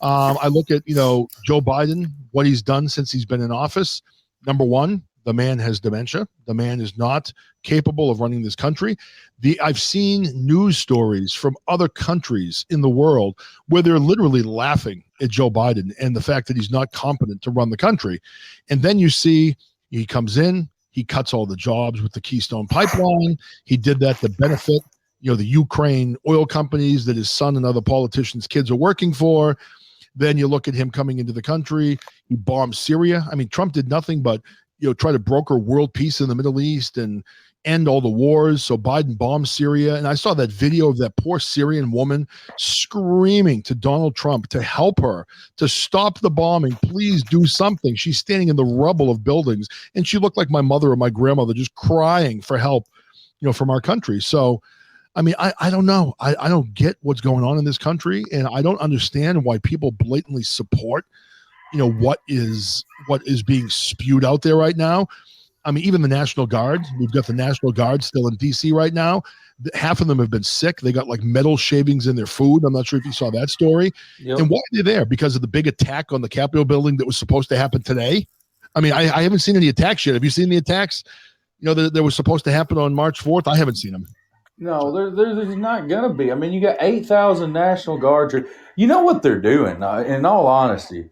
I look at, Joe Biden, what he's done since he's been in office. Number one, the man has dementia. The man is not capable of running this country. I've seen news stories from other countries in the world where they're literally laughing at Joe Biden and the fact that he's not competent to run the country. And then you see he comes in, he cuts all the jobs with the Keystone Pipeline. He did that to benefit, the Ukraine oil companies that his son and other politicians' kids are working for. Then you look at him coming into the country. He bombed Syria. I mean, Trump did nothing but try to broker world peace in the Middle East and end all the wars. So Biden bombed Syria. And I saw that video of that poor Syrian woman screaming to Donald Trump to help her, to stop the bombing. Please do something. She's standing in the rubble of buildings. And she looked like my mother or my grandmother, just crying for help, from our country. So, I mean, I don't know. I don't get what's going on in this country. And I don't understand why people blatantly support what is being spewed out there right now. I mean, even the National Guard, we've got the National Guard still in DC right now. Half of them have been sick. They got like metal shavings in their food. I'm not sure if you saw that story. Yep. And why are they there? Because of the big attack on the Capitol building that was supposed to happen today. I mean, I haven't seen any attacks yet. Have you seen the attacks? That was supposed to happen on March 4th. I haven't seen them. No, there's not going to be. I mean, you got 8,000 National Guard. You know what they're doing, in all honesty.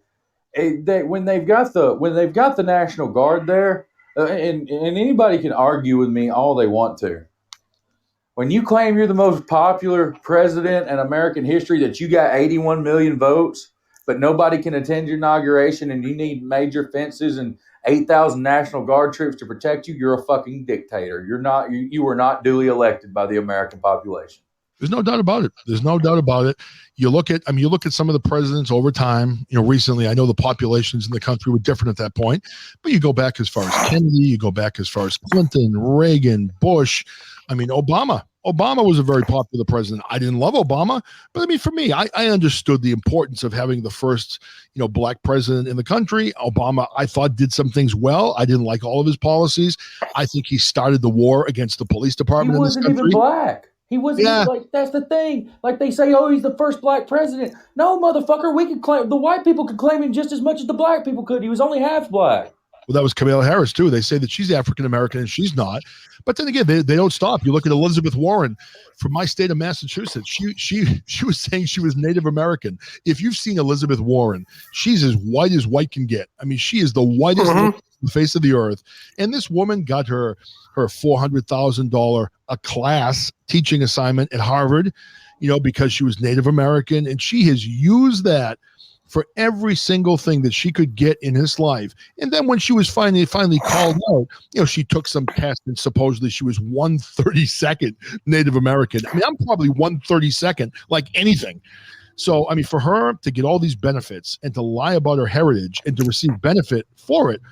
When they've got the National Guard there, and anybody can argue with me all they want to. When you claim you're the most popular president in American history, that you got 81 million votes, but nobody can attend your inauguration, and you need major fences and 8,000 National Guard troops to protect you, you're a fucking dictator. You were not duly elected by the American population. There's no doubt about it. There's no doubt about it. You look at some of the presidents over time, recently, I know the populations in the country were different at that point, but you go back as far as Kennedy, you go back as far as Clinton, Reagan, Bush. I mean, Obama was a very popular president. I didn't love Obama, but I mean, for me, I understood the importance of having the first, black president in the country. Obama, I thought, did some things well. I didn't like all of his policies. I think he started the war against the police department in this country. He wasn't even black. He wasn't like, that's the thing. Like they say, oh, he's the first black president. No, motherfucker, we could claim, the white people could claim him just as much as the black people could. He was only half black. Well, that was Kamala Harris too. They say that she's African-American and she's not. But then again, they don't stop. You look at Elizabeth Warren from my state of Massachusetts. She was saying she was Native American. If you've seen Elizabeth Warren, she's as white can get. I mean, she is the whitest on the face of the earth. And this woman got her $400,000 a class teaching assignment at Harvard, because she was Native American, and she has used that for every single thing that she could get in his life. And then when she was finally called out, she took some test and supposedly she was 132nd Native American. I mean, I'm probably 132nd, like anything. So, I mean, for her to get all these benefits and to lie about her heritage and to receive benefit for it,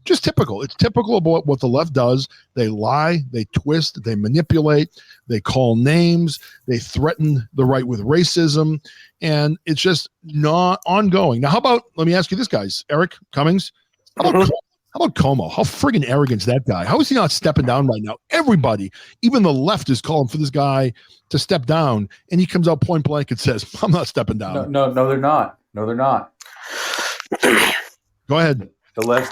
just typical. It's typical of what the left does. They lie, they twist, they manipulate, they call names, they threaten the right with racism, and it's just not ongoing. Now, let me ask you this, guys. Eric Cummings, how about Como? How friggin' arrogant is that guy? How is he not stepping down right now? Everybody, even the left, is calling for this guy to step down, and he comes out point blank and says, "I'm not stepping down." No, they're not. No, they're not. Go ahead. The left's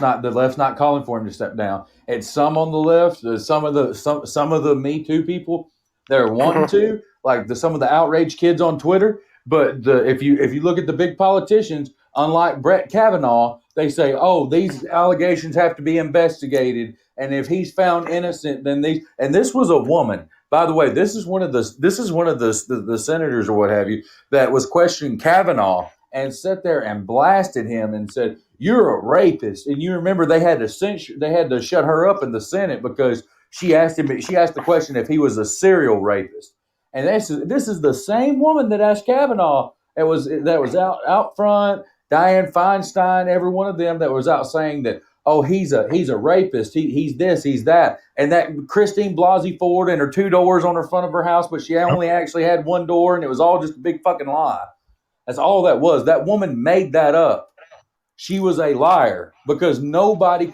not calling for him to step down. It's some on the left, some of the Me Too people that are wanting to, like some of the outraged kids on Twitter. But if you look at the big politicians, unlike Brett Kavanaugh, they say, "Oh, these allegations have to be investigated, and if he's found innocent, then these." And this was a woman, by the way. This is one of the senators or what have you that was questioning Kavanaugh and sat there and blasted him and said, "You're a rapist." And you remember they had to shut her up in the Senate because she asked the question if he was a serial rapist. And this is the same woman that asked Kavanaugh that was out front, Dianne Feinstein, every one of them that was out saying that, "Oh, he's a rapist. He's this, he's that." And that Christine Blasey Ford and her 2 doors on her front of her house, but she only actually had 1 door, and it was all just a big fucking lie. That's all that was. That woman made that up. She was a liar because nobody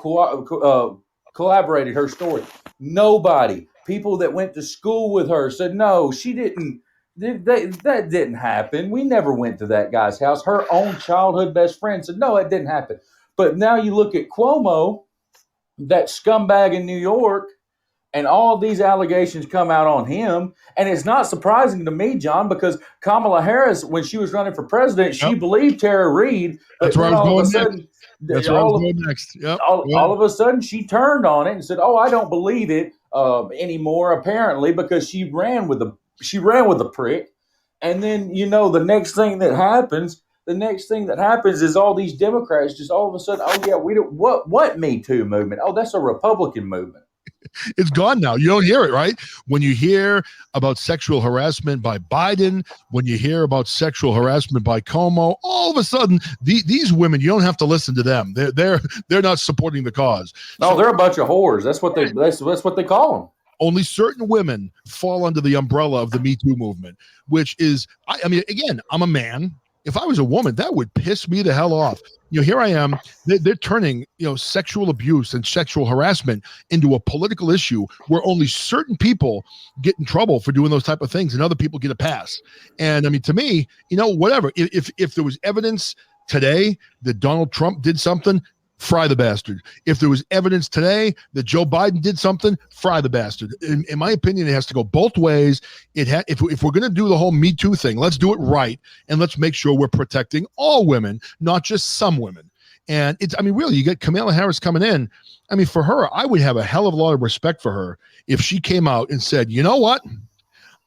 collaborated her story. Nobody. People that went to school with her said, "No, she didn't. That didn't happen. We never went to that guy's house." Her own childhood best friend said, "No, it didn't happen." But now you look at Cuomo, that scumbag in New York, and all these allegations come out on him. And it's not surprising to me, John, because Kamala Harris, when she was running for president, she believed Tara Reid. That's where I was going next. That's where I was going next. Yep. All of a sudden, she turned on it and said, "Oh, I don't believe it anymore." Apparently, because she ran with the prick. And then the next thing that happens is all these Democrats just all of a sudden, "Oh yeah, we don't what Me Too movement? Oh, that's a Republican movement." It's gone now. You don't hear it, right? When you hear about sexual harassment by Biden, when you hear about sexual harassment by Como, all of a sudden, these women, you don't have to listen to them. They're not supporting the cause. No, they're a bunch of whores. That's what they call them. Only certain women fall under the umbrella of the Me Too movement, which is, I mean, again, I'm a man. If I was a woman, that would piss me the hell off. Here I am. They're turning, sexual abuse and sexual harassment into a political issue where only certain people get in trouble for doing those type of things and other people get a pass. And I mean, to me, whatever. If there was evidence today that Donald Trump did something, fry the bastard. If there was evidence today that Joe Biden did something, fry the bastard. In my opinion, it has to go both ways. If we're going to do the whole Me Too thing, let's do it right, and let's make sure we're protecting all women, not just some women. And really, you get Kamala Harris coming in. I mean, for her, I would have a hell of a lot of respect for her if she came out and said, "You know what?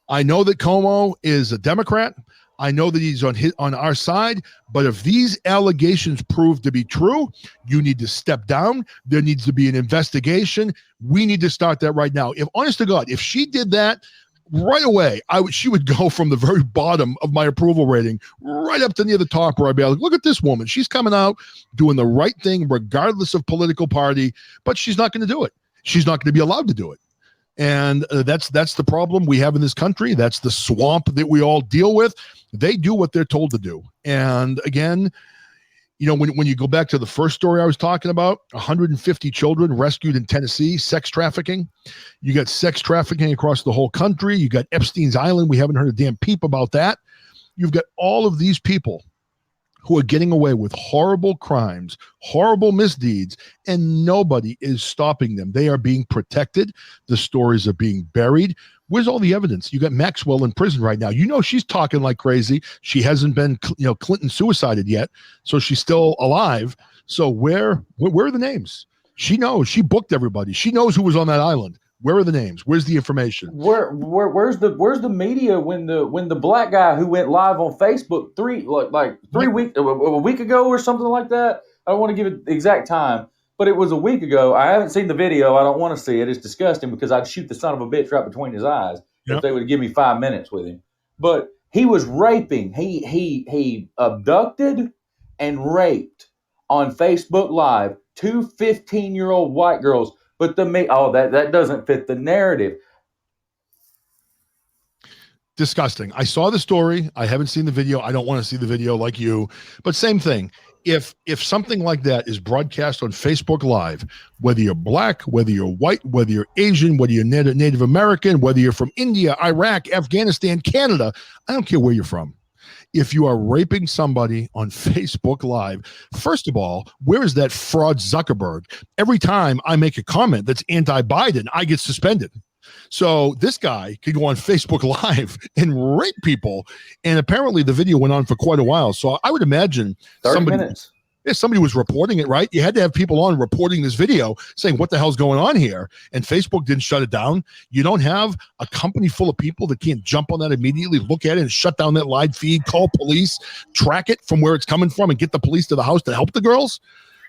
I know that Como is a Democrat. I know that he's on our side, but if these allegations prove to be true, you need to step down. There needs to be an investigation. We need to start that right now." If, honest to God, if she did that right away, she would go from the very bottom of my approval rating right up to near the top, where I'd be like, "Look at this woman. She's coming out doing the right thing regardless of political party," but she's not going to do it. She's not going to be allowed to do it. And that's the problem we have in this country. That's the swamp that we all deal with. They do what they're told to do. And again, when you go back to the first story I was talking about, 150 children rescued in Tennessee, sex trafficking. You got sex trafficking across the whole country. You got Epstein's Island. We haven't heard a damn peep about that. You've got all of these people who are getting away with horrible crimes, horrible misdeeds, and nobody is stopping them. They are being protected. The stories are being buried. Where's all the evidence? You got Maxwell in prison right now. She's talking like crazy. She hasn't been, Clinton suicided yet, so she's still alive. So where are the names? She knows. She booked everybody. She knows who was on that island. Where are the names? Where's the information? Where's the media when the black guy who went live on Facebook a week ago or something like that? I don't want to give it the exact time, but it was a week ago. I haven't seen the video. I don't want to see it. It's disgusting because I'd shoot the son of a bitch right between his eyes if they would give me 5 minutes with him. But he was raping. He abducted and raped on Facebook Live, two 15-year-old white girls. But that doesn't fit the narrative. Disgusting. I saw the story. I haven't seen the video. I don't want to see the video like you, but same thing. If something like that is broadcast on Facebook Live, whether you're black, whether you're white, whether you're Asian, whether you're Native American, whether you're from India, Iraq, Afghanistan, Canada, I don't care where you're from. If you are raping somebody on Facebook Live, first of all, where is that fraud Zuckerberg? Every time I make a comment that's anti-Biden, I get suspended. So this guy could go on Facebook Live and rape people. And apparently the video went on for quite a while. So I would imagine 30 minutes. If somebody was reporting it, right? You had to have people on reporting this video saying, what the hell's going on here? And Facebook didn't shut it down. You don't have a company full of people that can't jump on that immediately, look at it and shut down that live feed, call police, track it from where it's coming from and get the police to the house to help the girls.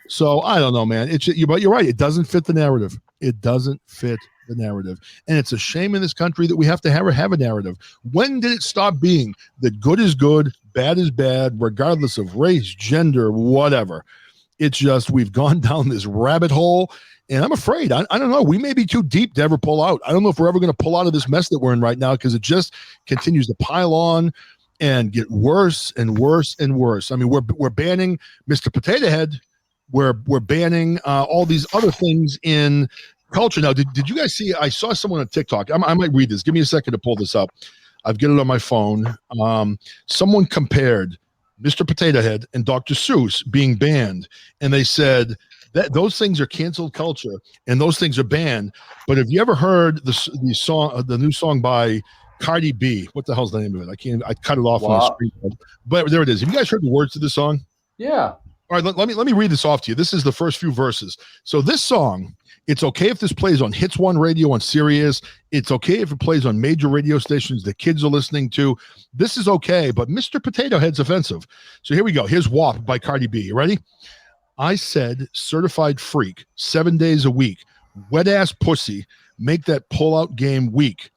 So I don't know, man. But you're right. It doesn't fit the narrative. It doesn't fit the narrative. And it's a shame in this country that we have to have a narrative. When did it stop being that good is good, bad is bad, regardless of race, gender, whatever? It's just we've gone down this rabbit hole, and I'm afraid, I don't know, we may be too deep to ever pull out. I don't know if we're ever going to pull out of this mess that we're in right now, because it just continues to pile on and get worse and worse and worse. I mean, we're banning Mr. Potato Head. We're banning all these other things in culture. Now, did you guys see? I saw someone on TikTok. I might read this. Give me a second to pull this up. I've got it on my phone. Someone compared Mr. Potato Head and Dr. Seuss being banned, and they said that those things are canceled culture and those things are banned. But have you ever heard the new song by Cardi B? What the hell's the name of it? I cut it off on the screen. But there it is. Have you guys heard the words to this song? Yeah. All right, let me read this off to you. This is the first few verses. So this song, it's okay if this plays on Hits One Radio on Sirius. It's okay if it plays on major radio stations the kids are listening to. This is okay, but Mr. Potato Head's offensive. So here we go. Here's WAP by Cardi B. You ready? I said certified freak 7 days a week. Wet ass pussy. Make that pull-out game weak.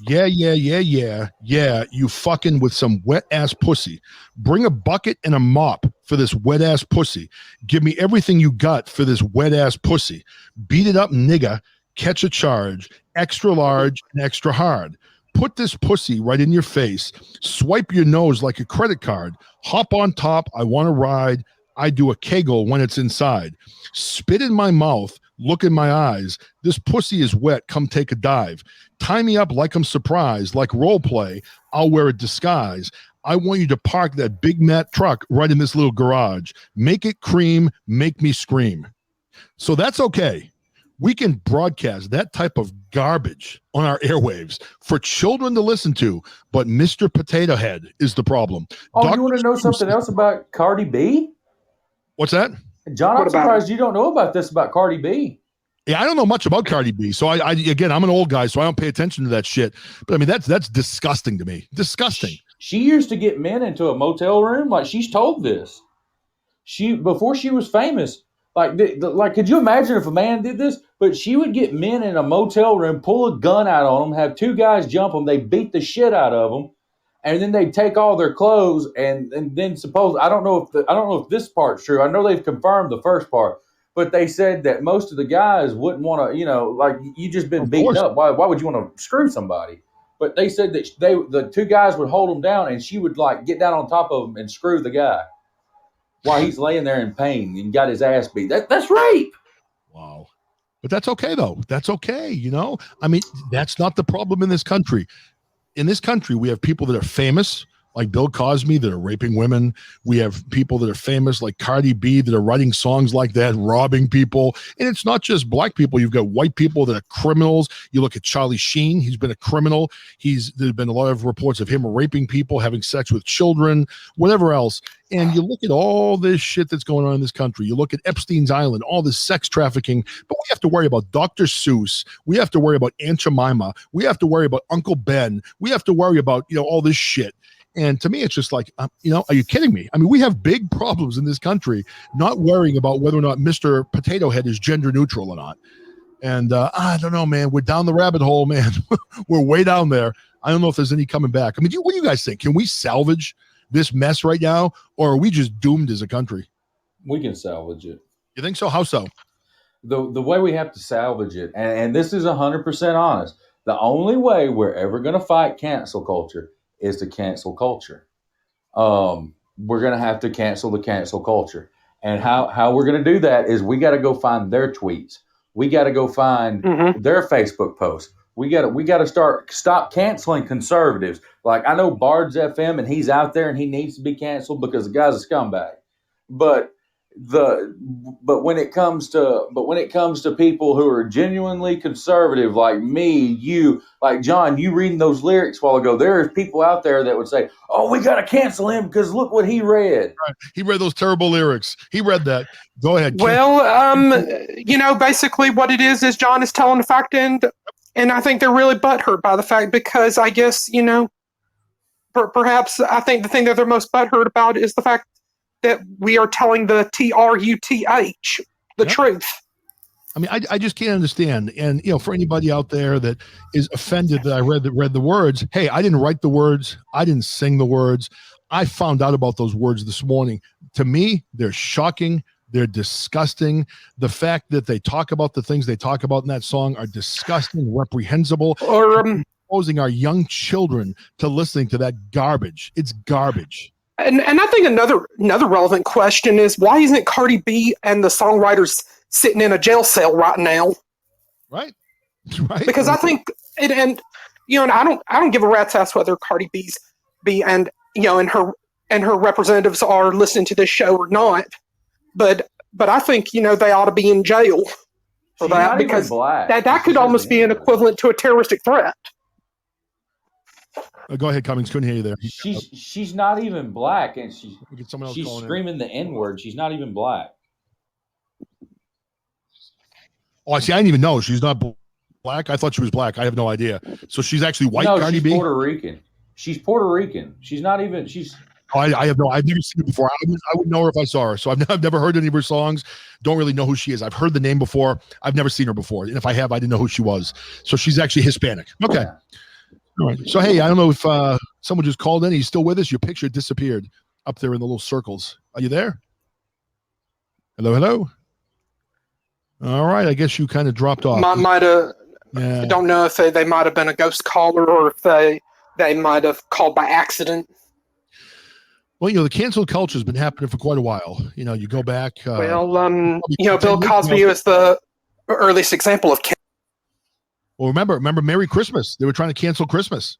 Yeah, you fucking with some wet ass pussy. Bring a bucket and a mop for this wet ass pussy. Give me everything you got for this wet ass pussy. Beat it up, nigga. Catch a charge. Extra large and extra hard. Put this pussy right in your face. Swipe your nose like a credit card. Hop on top. I want to ride. I do a kegel when it's inside. Spit in my mouth. Look in my eyes. This pussy is wet. Come take a dive. Tie me up like I'm surprised, like role play. I'll wear a disguise. I want you to park that big Matt truck right in this little garage. Make it cream. Make me scream. So that's okay. We can broadcast that type of garbage on our airwaves for children to listen to, but Mr. Potato Head is the problem. Oh, you want to know something else about Cardi B? What's that? John, I'm surprised you don't know about this about Cardi B. Yeah, I don't know much about Cardi B. So I again, I'm an old guy, so I don't pay attention to that shit. But I mean, that's disgusting to me. Disgusting. She used to get men into a motel room. Like, she's told this. Before she was famous, like could you imagine if a man did this? But she would get men in a motel room, pull a gun out on them, have two guys jump them, they beat the shit out of them, and then they'd take all their clothes and then I don't know if this part's true. I know they've confirmed the first part, but they said that most of the guys wouldn't want to, like, you just been beaten up. Why would you want to screw somebody? But they said that the two guys would hold them down, and she would like get down on top of him and screw the guy while he's laying there in pain and got his ass beat. That's rape. Wow. But that's okay, though. That's okay. I mean, that's not the problem in this country. In this country, we have people that are famous, like Bill Cosby, that are raping women. We have people that are famous, like Cardi B, that are writing songs like that, robbing people. And it's not just black people. You've got white people that are criminals. You look at Charlie Sheen. He's been a criminal. There's been a lot of reports of him raping people, having sex with children, whatever else. And you look at all this shit that's going on in this country. You look at Epstein's Island, all this sex trafficking, but we have to worry about Dr. Seuss. We have to worry about Aunt Jemima. We have to worry about Uncle Ben. We have to worry about, all this shit. And to me, it's just like, are you kidding me? I mean, we have big problems in this country, not worrying about whether or not Mr. Potato Head is gender neutral or not. And I don't know, man. We're down the rabbit hole, man. We're way down there. I don't know if there's any coming back. I mean, what do you guys think? Can we salvage this mess right now, or are we just doomed as a country? We can salvage it. You think so? How so? The way we have to salvage it, and this is 100% honest, the only way we're ever going to fight cancel culture is to cancel culture. We're going to have to cancel the cancel culture. And how we're going to do that is we got to go find their tweets. We got to go find their Facebook posts. We got to stop canceling conservatives. Like, I know Bard's FM and he's out there and he needs to be canceled because the guy's a scumbag. But when it comes to people who are genuinely conservative, like me, you, like John, you reading those lyrics a while ago, there are people out there that would say, "Oh, we got to cancel him because look what he read." Right. He read those terrible lyrics. He read that. Go ahead. Well, basically what it is John is telling the fact, and I think they're really butthurt by the fact because I guess perhaps I think the thing that they're most butthurt about is the fact that we are telling the truth, the truth. I mean, I just can't understand. And, for anybody out there that is offended that I read the words, hey, I didn't write the words. I didn't sing the words. I found out about those words this morning. To me, they're shocking. They're disgusting. The fact that they talk about the things they talk about in that song are disgusting, reprehensible. Or exposing our young children to listening to that garbage. It's garbage. And I think another relevant question is, why isn't Cardi B and the songwriters sitting in a jail cell right now? Right. Because I think and I don't give a rat's ass whether Cardi B and her representatives are listening to this show or not. But I think they ought to be in jail for that, because that could almost be an equivalent to a terroristic threat. Go ahead, Cummings. Couldn't hear you there. She's not even black, and she's screaming the N-word. She's not even black. Oh, I see. I didn't even know she's not black. I thought she was black. I have no idea. So she's actually white. No, Cardi she's B? Puerto Rican. She's Puerto Rican. She's not even. She's. Oh, I have no. I've never seen her before. I would know her if I saw her. So I've never heard any of her songs. Don't really know who she is. I've heard the name before. I've never seen her before. And if I have, I didn't know who she was. So she's actually Hispanic. Okay. Yeah. All right. So, hey, I don't know if someone just called in. He's still with us. Your picture disappeared up there in the little circles. Are you there? Hello? All right. I guess you kind of dropped off. Might have. Yeah. I don't know if they might have been a ghost caller or if they might have called by accident. Well, the cancel culture has been happening for quite a while. You go back. Bill Cosby was the earliest example of. Well, remember Merry Christmas. They were trying to cancel Christmas.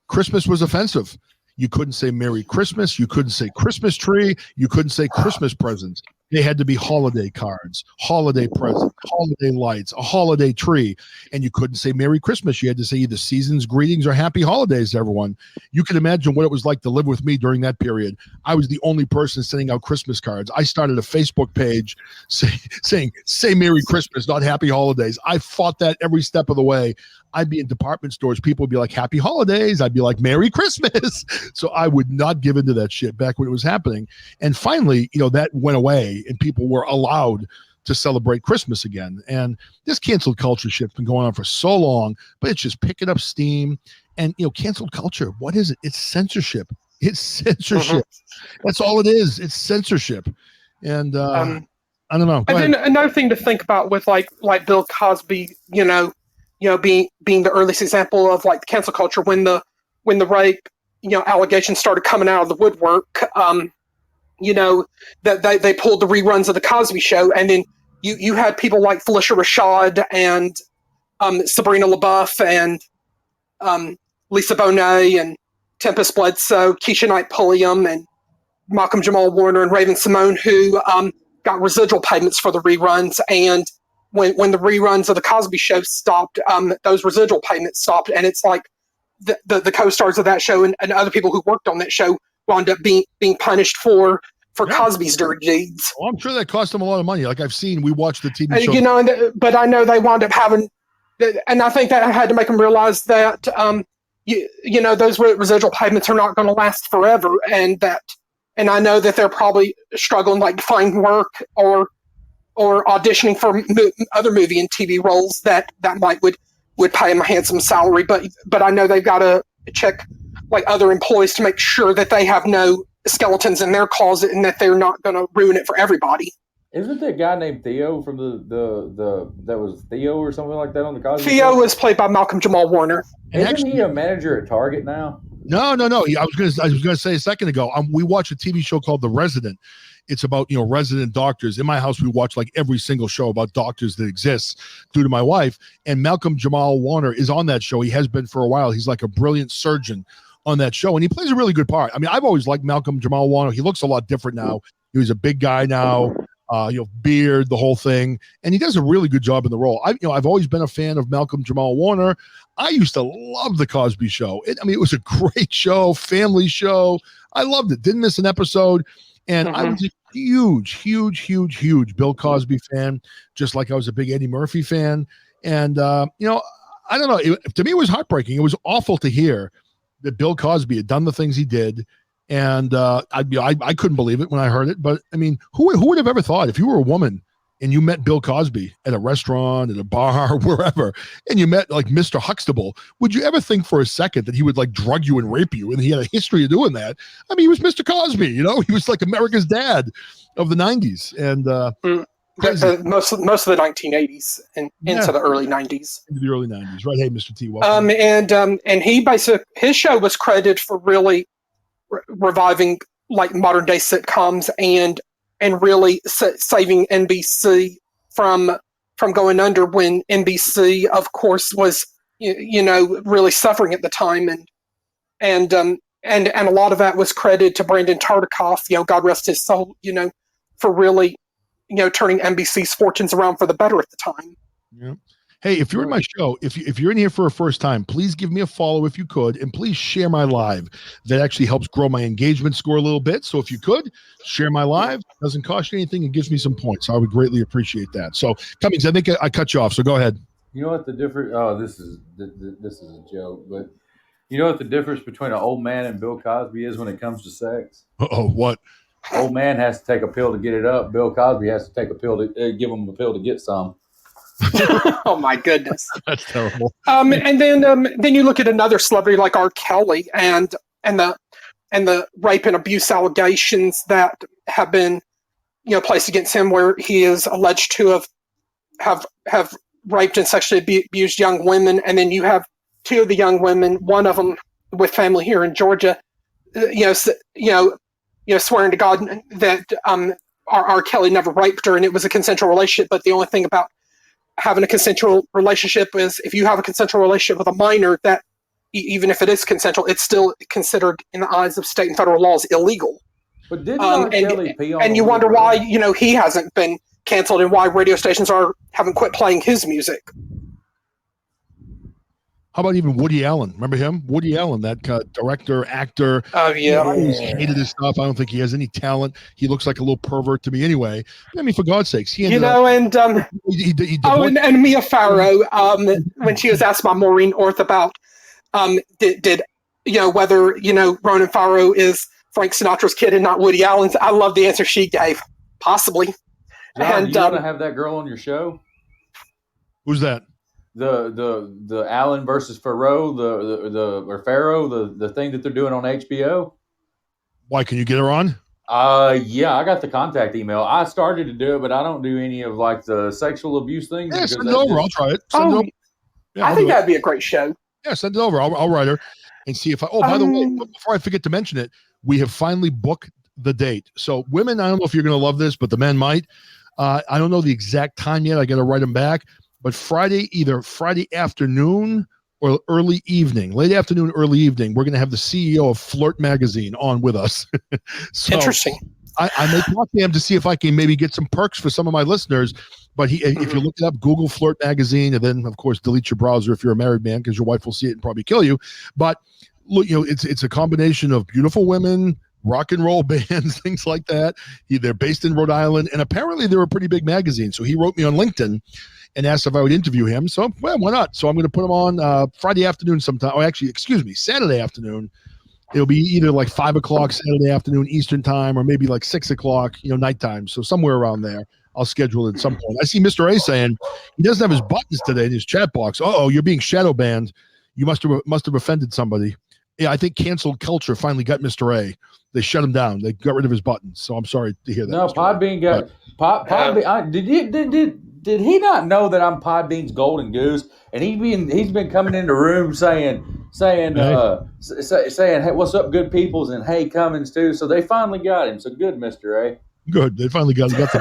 Christmas was offensive. You couldn't say Merry Christmas. You couldn't say Christmas tree. You couldn't say Christmas presents. They had to be holiday cards, holiday presents, holiday lights, a holiday tree. And you couldn't say Merry Christmas. You had to say either season's greetings or happy holidays to everyone. You can imagine what it was like to live with me during that period. I was the only person sending out Christmas cards. I started a Facebook page saying, say Merry Christmas, not happy holidays. I fought that every step of the way. I'd be in department stores. People would be like, happy holidays. I'd be like, Merry Christmas. So I would not give into that shit back when it was happening. And finally, that went away and people were allowed to celebrate Christmas again. And this canceled culture shit's been going on for so long, but it's just picking up steam. And, canceled culture, what is it? It's censorship. It's censorship. That's all it is. It's censorship. And I don't know. Go ahead. Then another thing to think about with like Bill Cosby, being the earliest example of like the cancel culture when the rape, allegations started coming out of the woodwork, that they pulled the reruns of the Cosby Show, and then you had people like Felicia Rashad and Sabrina LaBeouf and Lisa Bonet and Tempest Bledsoe, Keisha Knight Pulliam and Malcolm Jamal Warner and Raven Simone, who got residual payments for the reruns. And when the reruns of the Cosby Show stopped, those residual payments stopped, and it's like the co-stars of that show and other people who worked on that show wound up being punished for Cosby's dirty deeds. Well, I'm sure that cost them a lot of money. Like I've seen, we watched the TV show. But I know they wound up having, and I think that had to make them realize that those residual payments are not going to last forever, and I know that they're probably struggling like to find work or auditioning for other movie and TV roles that would pay them a handsome salary, but I know they've got to check like other employees to make sure that they have no skeletons in their closet and that they're not going to ruin it for everybody. Isn't that guy named Theo from the that was Theo or something like that on the Cosby Theo Show? was played by Malcolm Jamal Warner. Isn't he a manager at Target now? No. I was gonna say a second ago. We watch a TV show called The Resident. It's about resident doctors. In my house, we watch like every single show about doctors that exists due to my wife. And Malcolm Jamal Warner is on that show. He has been for a while. He's like a brilliant surgeon on that show, and he plays a really good part. I mean, I've always liked Malcolm Jamal Warner. He looks a lot different now. He's a big guy now. Beard, the whole thing, and he does a really good job in the role. I've always been a fan of Malcolm Jamal Warner. I used to love the Cosby Show. It was a great show, family show. I loved it. Didn't miss an episode, and I was a huge Bill Cosby fan, just like I was a big Eddie Murphy fan. And I don't know. To me, it was heartbreaking. It was awful to hear that Bill Cosby had done the things he did. And I couldn't believe it when I heard it. But I mean, who would have ever thought if you were a woman and you met Bill Cosby at a restaurant, at a bar, wherever, and you met like Mr. Huxtable, would you ever think for a second that he would like drug you and rape you? And he had a history of doing that. I mean, he was Mr. Cosby, he was like America's dad of the 90s. And most of the 1980s and into the early 90s. Into the early 90s, right? Hey, Mr. T. Welcome. And he his show was credited for really reviving like modern day sitcoms and really saving NBC from going under when NBC, of course, was really suffering at the time, and a lot of that was credited to Brandon Tartikoff, God rest his soul, for really turning NBC's fortunes around for the better at the time. Yeah. Hey, if you're in my show, if you're in here for a first time, please give me a follow if you could, and please share my live. That actually helps grow my engagement score a little bit. So if you could share my live, doesn't cost you anything, it gives me some points. I would greatly appreciate that. So Cummings, I think I cut you off, so go ahead. You know what the difference? Oh, this is a joke, but you know what the difference between an old man and Bill Cosby is when it comes to sex? Oh, what? Old man has to take a pill to get it up. Bill Cosby has to take a pill to give him a pill to get some. Oh my goodness, that's terrible. And then you look at another celebrity like R. Kelly and the rape and abuse allegations that have been placed against him, where he is alleged to have raped and sexually abused young women. And then you have two of the young women, one of them with family here in Georgia, swearing to God that R. Kelly never raped her and it was a consensual relationship. But the only thing about having a consensual relationship is if you have a consensual relationship with a minor, that even if it is consensual, it's still considered in the eyes of state and federal laws illegal. But didn't R. Kelly pee on and you wonder why he hasn't been canceled and why radio stations haven't quit playing his music. How about even Woody Allen? Remember him? Woody Allen, that director, actor. Oh, yeah. I always hated his stuff. I don't think he has any talent. He looks like a little pervert to me anyway. I mean, for God's sakes. He ended up, and Mia Farrow, when she was asked by Maureen Orth about whether, Ronan Farrow is Frank Sinatra's kid and not Woody Allen's, I love the answer she gave. Possibly. John, do you want to have that girl on your show? Who's that? The Allen versus Farrow, the thing that they're doing on HBO. Why, can you get her on? Yeah, I got the contact email. I started to do it, but I don't do any of like the sexual abuse things. Yeah, send it over. I'll try it. Send it over. Yeah, I think that'd be a great show. Yeah, send it over. I'll write her and see if I. Oh, by the way, before I forget to mention it, we have finally booked the date. So women, I don't know if you're going to love this, but the men might. I don't know the exact time yet. I got to write them back. But either Friday afternoon or early evening, late afternoon, early evening, we're going to have the CEO of Flirt Magazine on with us. So interesting. I may talk to him to see if I can maybe get some perks for some of my listeners. But if you look it up, Google Flirt Magazine, and then, of course, delete your browser if you're a married man because your wife will see it and probably kill you. But look, it's a combination of beautiful women, rock and roll bands, things like that. They're based in Rhode Island, and apparently they're a pretty big magazine. So he wrote me on LinkedIn and asked if I would interview him. So, well, why not? So I'm going to put him on Friday afternoon sometime. Oh, actually, excuse me, Saturday afternoon. It'll be either like 5 o'clock Saturday afternoon Eastern time or maybe like 6 o'clock, nighttime. So somewhere around there. I'll schedule it at some point. I see Mr. A saying he doesn't have his buttons today in his chat box. Uh-oh, you're being shadow banned. You must have offended somebody. Yeah, I think cancel culture finally got Mr. A. They shut him down. They got rid of his buttons. So I'm sorry to hear that. No, Mr. A. Podbean got Podbean. Did he not know that I'm Podbean's golden goose? And he's been coming into rooms saying saying hey, what's up, good peoples, and hey, Cummins too. So they finally got him. So good, Mr. A. Good. They finally got the best.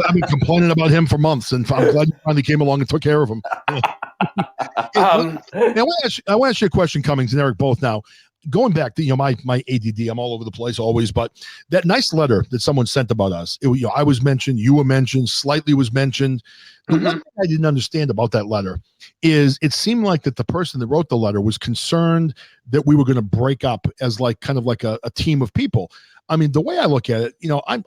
I've been complaining about him for months, and I'm glad you finally came along and took care of him. Now, I want to ask you a question, Cummings and Eric, both now. Going back to my ADD, I'm all over the place always, but that nice letter that someone sent about us, I was mentioned, you were mentioned, Slightly was mentioned. The one thing I didn't understand about that letter is it seemed like that the person that wrote the letter was concerned that we were going to break up as kind of a team of people. I mean, the way I look at it,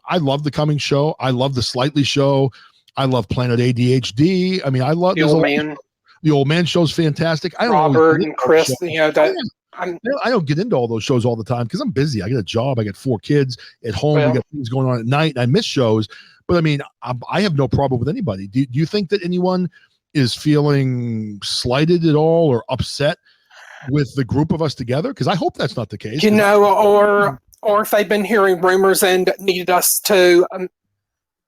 I love the Cummings show. I love the Slightly show. I love Planet ADHD. I mean, I love the old man. The old man show's fantastic. Robert and Chris, I don't get into all those shows all the time because I'm busy. I got a job. I got 4 kids at home. We got things going on at night. And I miss shows. But I mean, I have no problem with anybody. Do you think that anyone is feeling slighted at all or upset with the group of us together? Because I hope that's not the case. Or if they've been hearing rumors and needed us to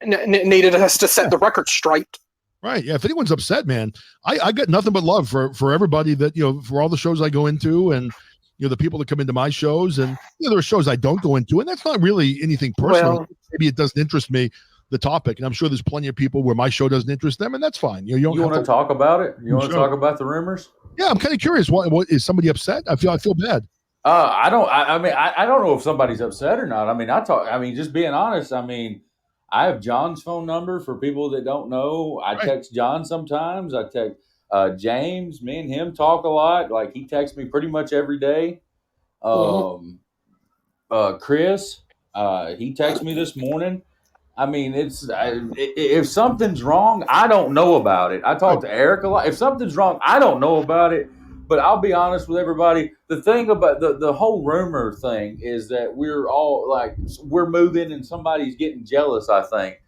set the record straight. Right. Yeah. If anyone's upset, man, I got nothing but love for everybody that, for all the shows I go into and, the people that come into my shows, and there are shows I don't go into, and that's not really anything personal. Well, maybe it doesn't interest me, the topic. And I'm sure there's plenty of people where my show doesn't interest them, and that's fine. You want to talk about it? You want to talk about the rumors? Yeah. I'm kind of curious. What is somebody upset? I feel bad. I don't know if somebody's upset or not. I mean, just being honest, I mean, I have John's phone number for people that don't know. I text John sometimes. I text James. Me and him talk a lot. Like, he texts me pretty much every day. Chris, he texted me this morning. I mean, if something's wrong, I don't know about it. I talk to Eric a lot. If something's wrong, I don't know about it. But I'll be honest with everybody. The thing about the whole rumor thing is that we're all we're moving and somebody's getting jealous, I think.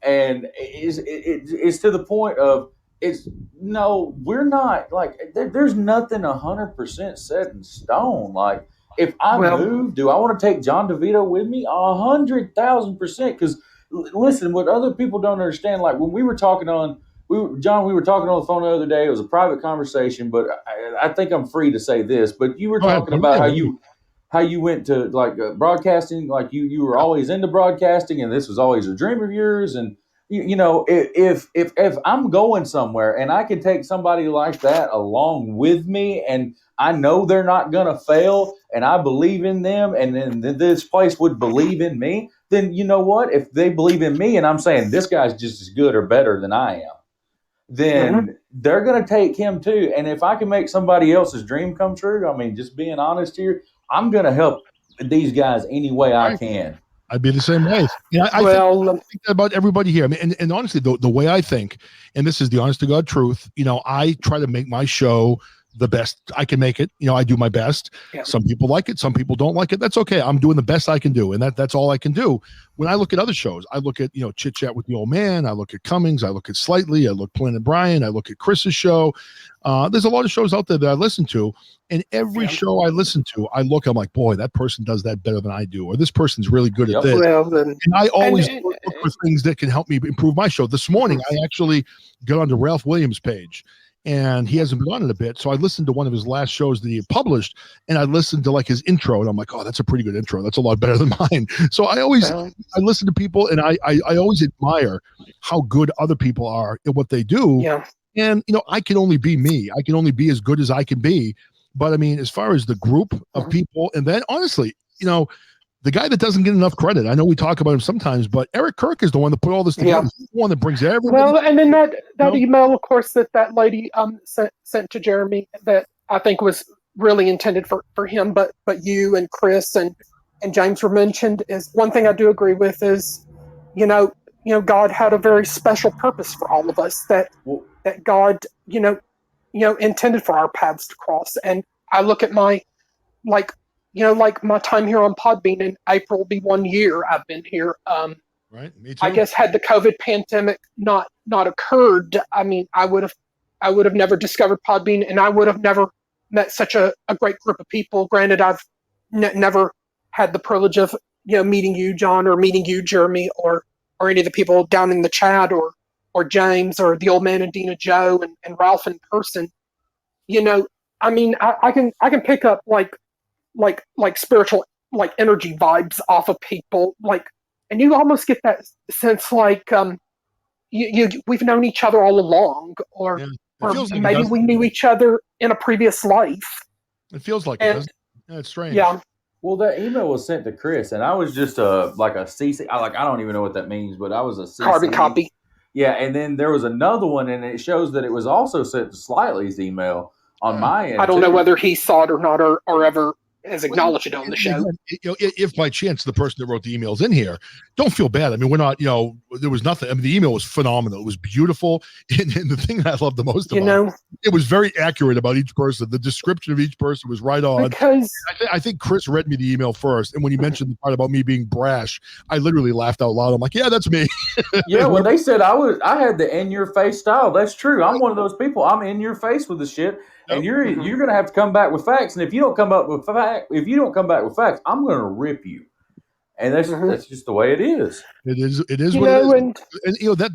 And it's to the point of we're not there's nothing 100% set in stone. Like, if I move, do I want to take John DeVito with me? 100,000%. Because listen, what other people don't understand, like when we were talking on. We were talking on the phone the other day. It was a private conversation, but I think I'm free to say this. But you were talking about how you went to broadcasting, like you were always into broadcasting, and this was always a dream of yours. And if I'm going somewhere and I can take somebody like that along with me, and I know they're not gonna fail, and I believe in them, and then this place would believe in me, then you know what? If they believe in me, and I'm saying this guy's just as good or better than I am, then they're going to take him too. And if I can make somebody else's dream come true, I mean, just being honest here, I'm going to help these guys any way I can. I'd be the same way. I think that about everybody here. I mean, and honestly, the way I think, and this is the honest to God truth, I try to make my show the best I can make it. I do my best. Yeah. Some people like it. Some people don't like it. That's okay. I'm doing the best I can do. And that's all I can do. When I look at other shows, I look at, Chit Chat with the Old Man. I look at Cummings. I look at Slightly. I look at Planet Brian. I look at Chris's show. There's a lot of shows out there that I listen to. And every show I listen to, I'm like, boy, that person does that better than I do. Or this person's really good at this. And I always look for things that can help me improve my show. This morning, I actually got onto Ralph Williams' page. And he hasn't been on it a bit. So I listened to one of his last shows that he had published, and I listened to his intro, and I'm like, oh, that's a pretty good intro. That's a lot better than mine. So I listen to people, and I always admire how good other people are at what they do. Yeah. And, I can only be me. I can only be as good as I can be. But I mean, as far as the group of people, and then honestly, the guy that doesn't get enough credit, I know we talk about him sometimes, but Eric Kirk is the one that put all this together. Yeah. He's the one that brings everybody. Well, and then that email, of course, that lady sent to Jeremy, that I think was really intended for him, but you and Chris and James were mentioned. Is one thing I do agree with is, God had a very special purpose for all of us, that God, intended for our paths to cross. And I look at my my time here on Podbean, in April will be 1 year I've been here. Right, me too. I guess had the COVID pandemic not occurred, I mean, I would have never discovered Podbean, and I would have never met such a great group of people. Granted, I've never had the privilege of meeting you, John, or meeting you, Jeremy, or any of the people down in the chat, or James, or the old man and Dina Joe, and Ralph in person. I mean, I can pick up like spiritual energy vibes off of people, and you almost get that sense we've known each other all along, or like maybe we knew each other in a previous life. It feels like it does. Yeah, it's strange. Yeah. Well, that email was sent to Chris, and I was just a CC. I don't even know what that means, but I was a CC. Carbon copy. Yeah, and then there was another one, and it shows that it was also sent to Slightly's email on my end. I don't know whether he saw it or not, or ever has acknowledged it on the show. If by chance the person that wrote the email is in here, don't feel bad. I mean, we're not, there was nothing. I mean, the email was phenomenal. It was beautiful. And the thing that I loved the most about it was very accurate about each person. The description of each person was right on. Because I think Chris read me the email first. And when he mentioned the part about me being brash, I literally laughed out loud. I'm like, yeah, that's me. Yeah, when they said I had the in your face style, that's true. I'm one of those people. I'm in your face with the shit. And you're going to have to come back with facts. And if you don't come back with facts, I'm going to rip you. And that's just the way it is. It is what it is. And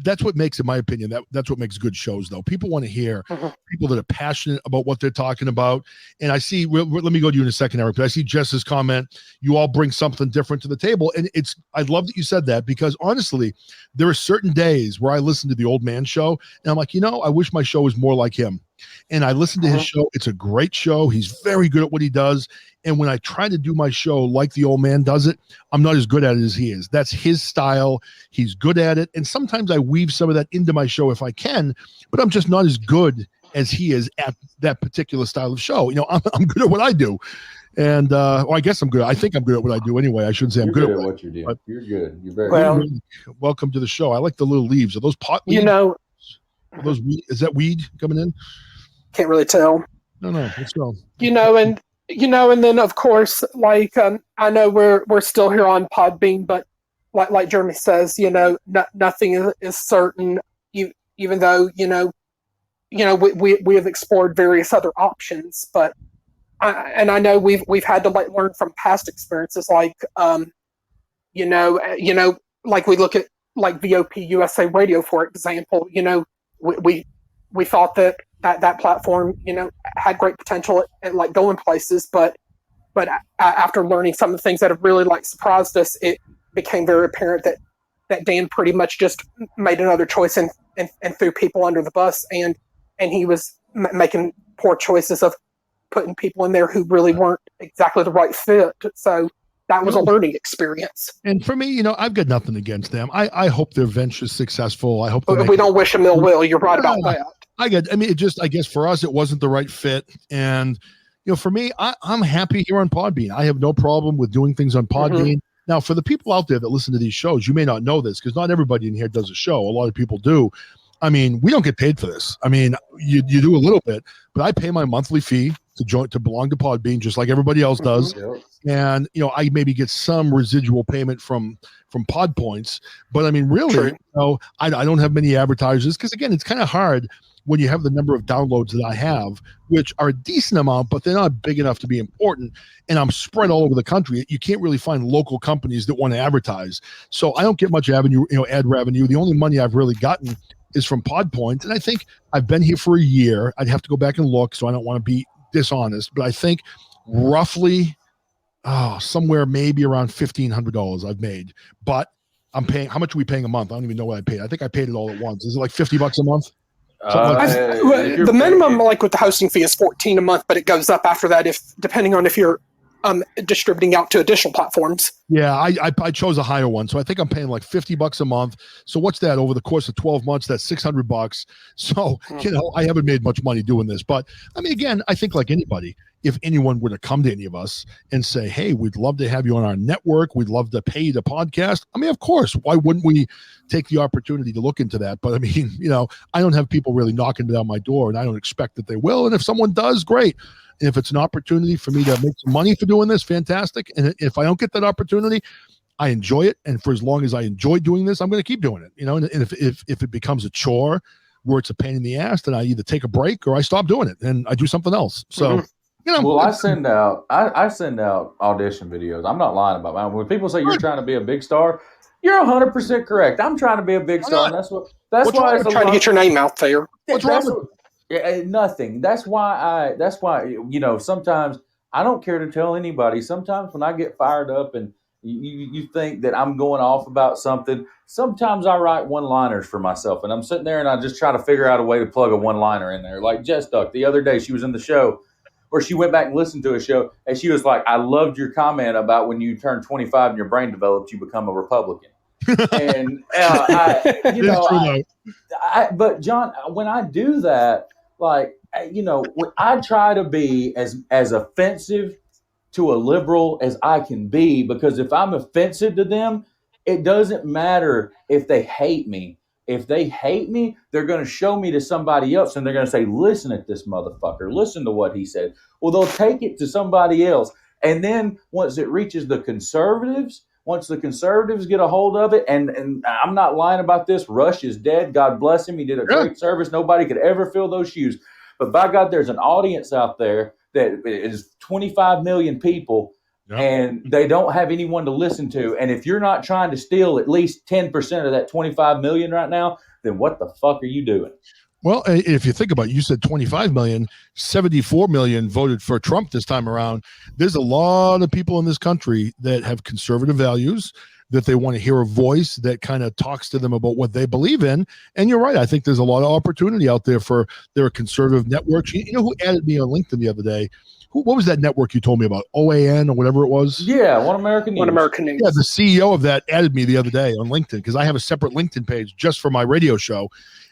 that's what makes, in my opinion, that's what makes good shows, though. People want to hear people that are passionate about what they're talking about. And I see, let me go to you in a second, Eric, but I see Jess's comment. You all bring something different to the table. And I love that you said that, because honestly, there are certain days where I listen to the old man show and I'm like, I wish my show was more like him. And I listen to his show. It's a great show. He's very good at what he does. And when I try to do my show like the old man does it, I'm not as good at it as he is. That's his style. He's good at it. And sometimes I weave some of that into my show if I can, but I'm just not as good as he is at that particular style of show. I'm good at what I do. And I guess I'm good. I think I'm good at what I do anyway. I shouldn't say I'm good at what you do. But you're good. You're very good. Welcome to the show. I like the little leaves. Are those pot leaves? Are those weed? Is that weed coming in? Can't really tell. No, let's go. And then of course, I know we're still here on Podbean, but like Jeremy says, nothing is certain. Even though we have explored various other options, but I know we've had to learn from past experiences, like we look at VOP USA Radio, for example. We thought that platform, had great potential at going places, but after learning some of the things that have really surprised us, it became very apparent that Dan pretty much just made another choice and threw people under the bus, and he was making poor choices of putting people in there who really weren't exactly the right fit. So that was a learning experience. And for me, I've got nothing against them. I hope their venture's successful. I hope we don't wish them ill will. You're right about that. I guess for us, it wasn't the right fit. And, for me, I'm happy here on Podbean. I have no problem with doing things on Podbean. Now, for the people out there that listen to these shows, you may not know this because not everybody in here does a show. A lot of people do. I mean, we don't get paid for this. I mean, you do a little bit, but I pay my monthly fee to belong to Podbean, just like everybody else does. And, I maybe get some residual payment from Pod Points, but I mean, really, I don't have many advertisers because, again, it's kind of hard when you have the number of downloads that I have, which are a decent amount, but they're not big enough to be important. And I'm spread all over the country. You can't really find local companies that want to advertise. So I don't get much ad revenue. The only money I've really gotten is from Pod Points. And I think I've been here for a year. I'd have to go back and look, so I don't want to be dishonest, but I think roughly somewhere maybe around $1,500 I've made. But I'm paying, how much are we paying a month? I don't even know what I paid. I think I paid it all at once. Is it like $50 a month? The minimum, with the hosting fee, is $14 a month, but it goes up after that depending on if you're distributing out to additional platforms. Yeah, I chose a higher one, so I think I'm paying like $50 a month. So what's that over the course of 12 months? That's $600. So I haven't made much money doing this, but I mean, again, I think like anybody, if anyone were to come to any of us and say, "Hey, we'd love to have you on our network. We'd love to pay you to podcast," I mean, of course, why wouldn't we take the opportunity to look into that? But I mean, I don't have people really knocking down my door, and I don't expect that they will. And if someone does, great. And if it's an opportunity for me to make some money for doing this, fantastic. And if I don't get that opportunity, I enjoy it. And for as long as I enjoy doing this, I'm going to keep doing it. And if it becomes a chore where it's a pain in the ass, then I either take a break or I stop doing it and I do something else. So Well, I send out audition videos. I'm not lying about mine. When people say you're trying to be a big star, you're 100% correct. I'm trying to be a big star, and that's What's why wrong it's with Trying to get your name out there. What's wrong with nothing. That's why sometimes I don't care to tell anybody. Sometimes when I get fired up and you think that I'm going off about something, sometimes I write one-liners for myself, and I'm sitting there and I just try to figure out a way to plug a one-liner in there. Like Jess Duck the other day, she was in the show where she went back and listened to a show, and she was like, "I loved your comment about when you turn 25 and your brain develops, you become a Republican." And but John, when I do that, like, when I try to be as offensive to a liberal as I can be, because if I'm offensive to them, it doesn't matter if they hate me. If they hate me, they're going to show me to somebody else, and they're going to say, "Listen at this motherfucker. Listen to what he said." Well, they'll take it to somebody else. And then once it reaches the conservatives, once the conservatives get a hold of it, and I'm not lying about this, Rush is dead. God bless him. He did a great service. Nobody could ever fill those shoes. But by God, there's an audience out there that is 25 million people, and they don't have anyone to listen to. And if you're not trying to steal at least 10% of that 25 million right now, then what the fuck are you doing? Well, if you think about it, you said 25 million, 74 million voted for Trump this time around. There's a lot of people in this country that have conservative values, that they want to hear a voice that kind of talks to them about what they believe in. And you're right. I think there's a lot of opportunity out there for their conservative networks. You know who added me on LinkedIn the other day? What was that network you told me about? OAN or whatever it was? Yeah, One American News. One American News. Yeah, the CEO of that added me the other day on LinkedIn because I have a separate LinkedIn page just for my radio show.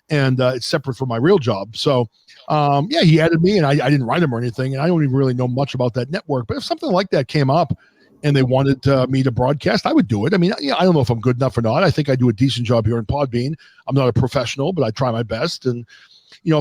And it's separate from my real job. So, he added me, and I didn't write him or anything, and I don't even really know much about that network. But if something like that came up and they wanted me to broadcast, I would do it. I mean, I don't know if I'm good enough or not. I think I do a decent job here in Podbean. I'm not a professional, but I try my best. And,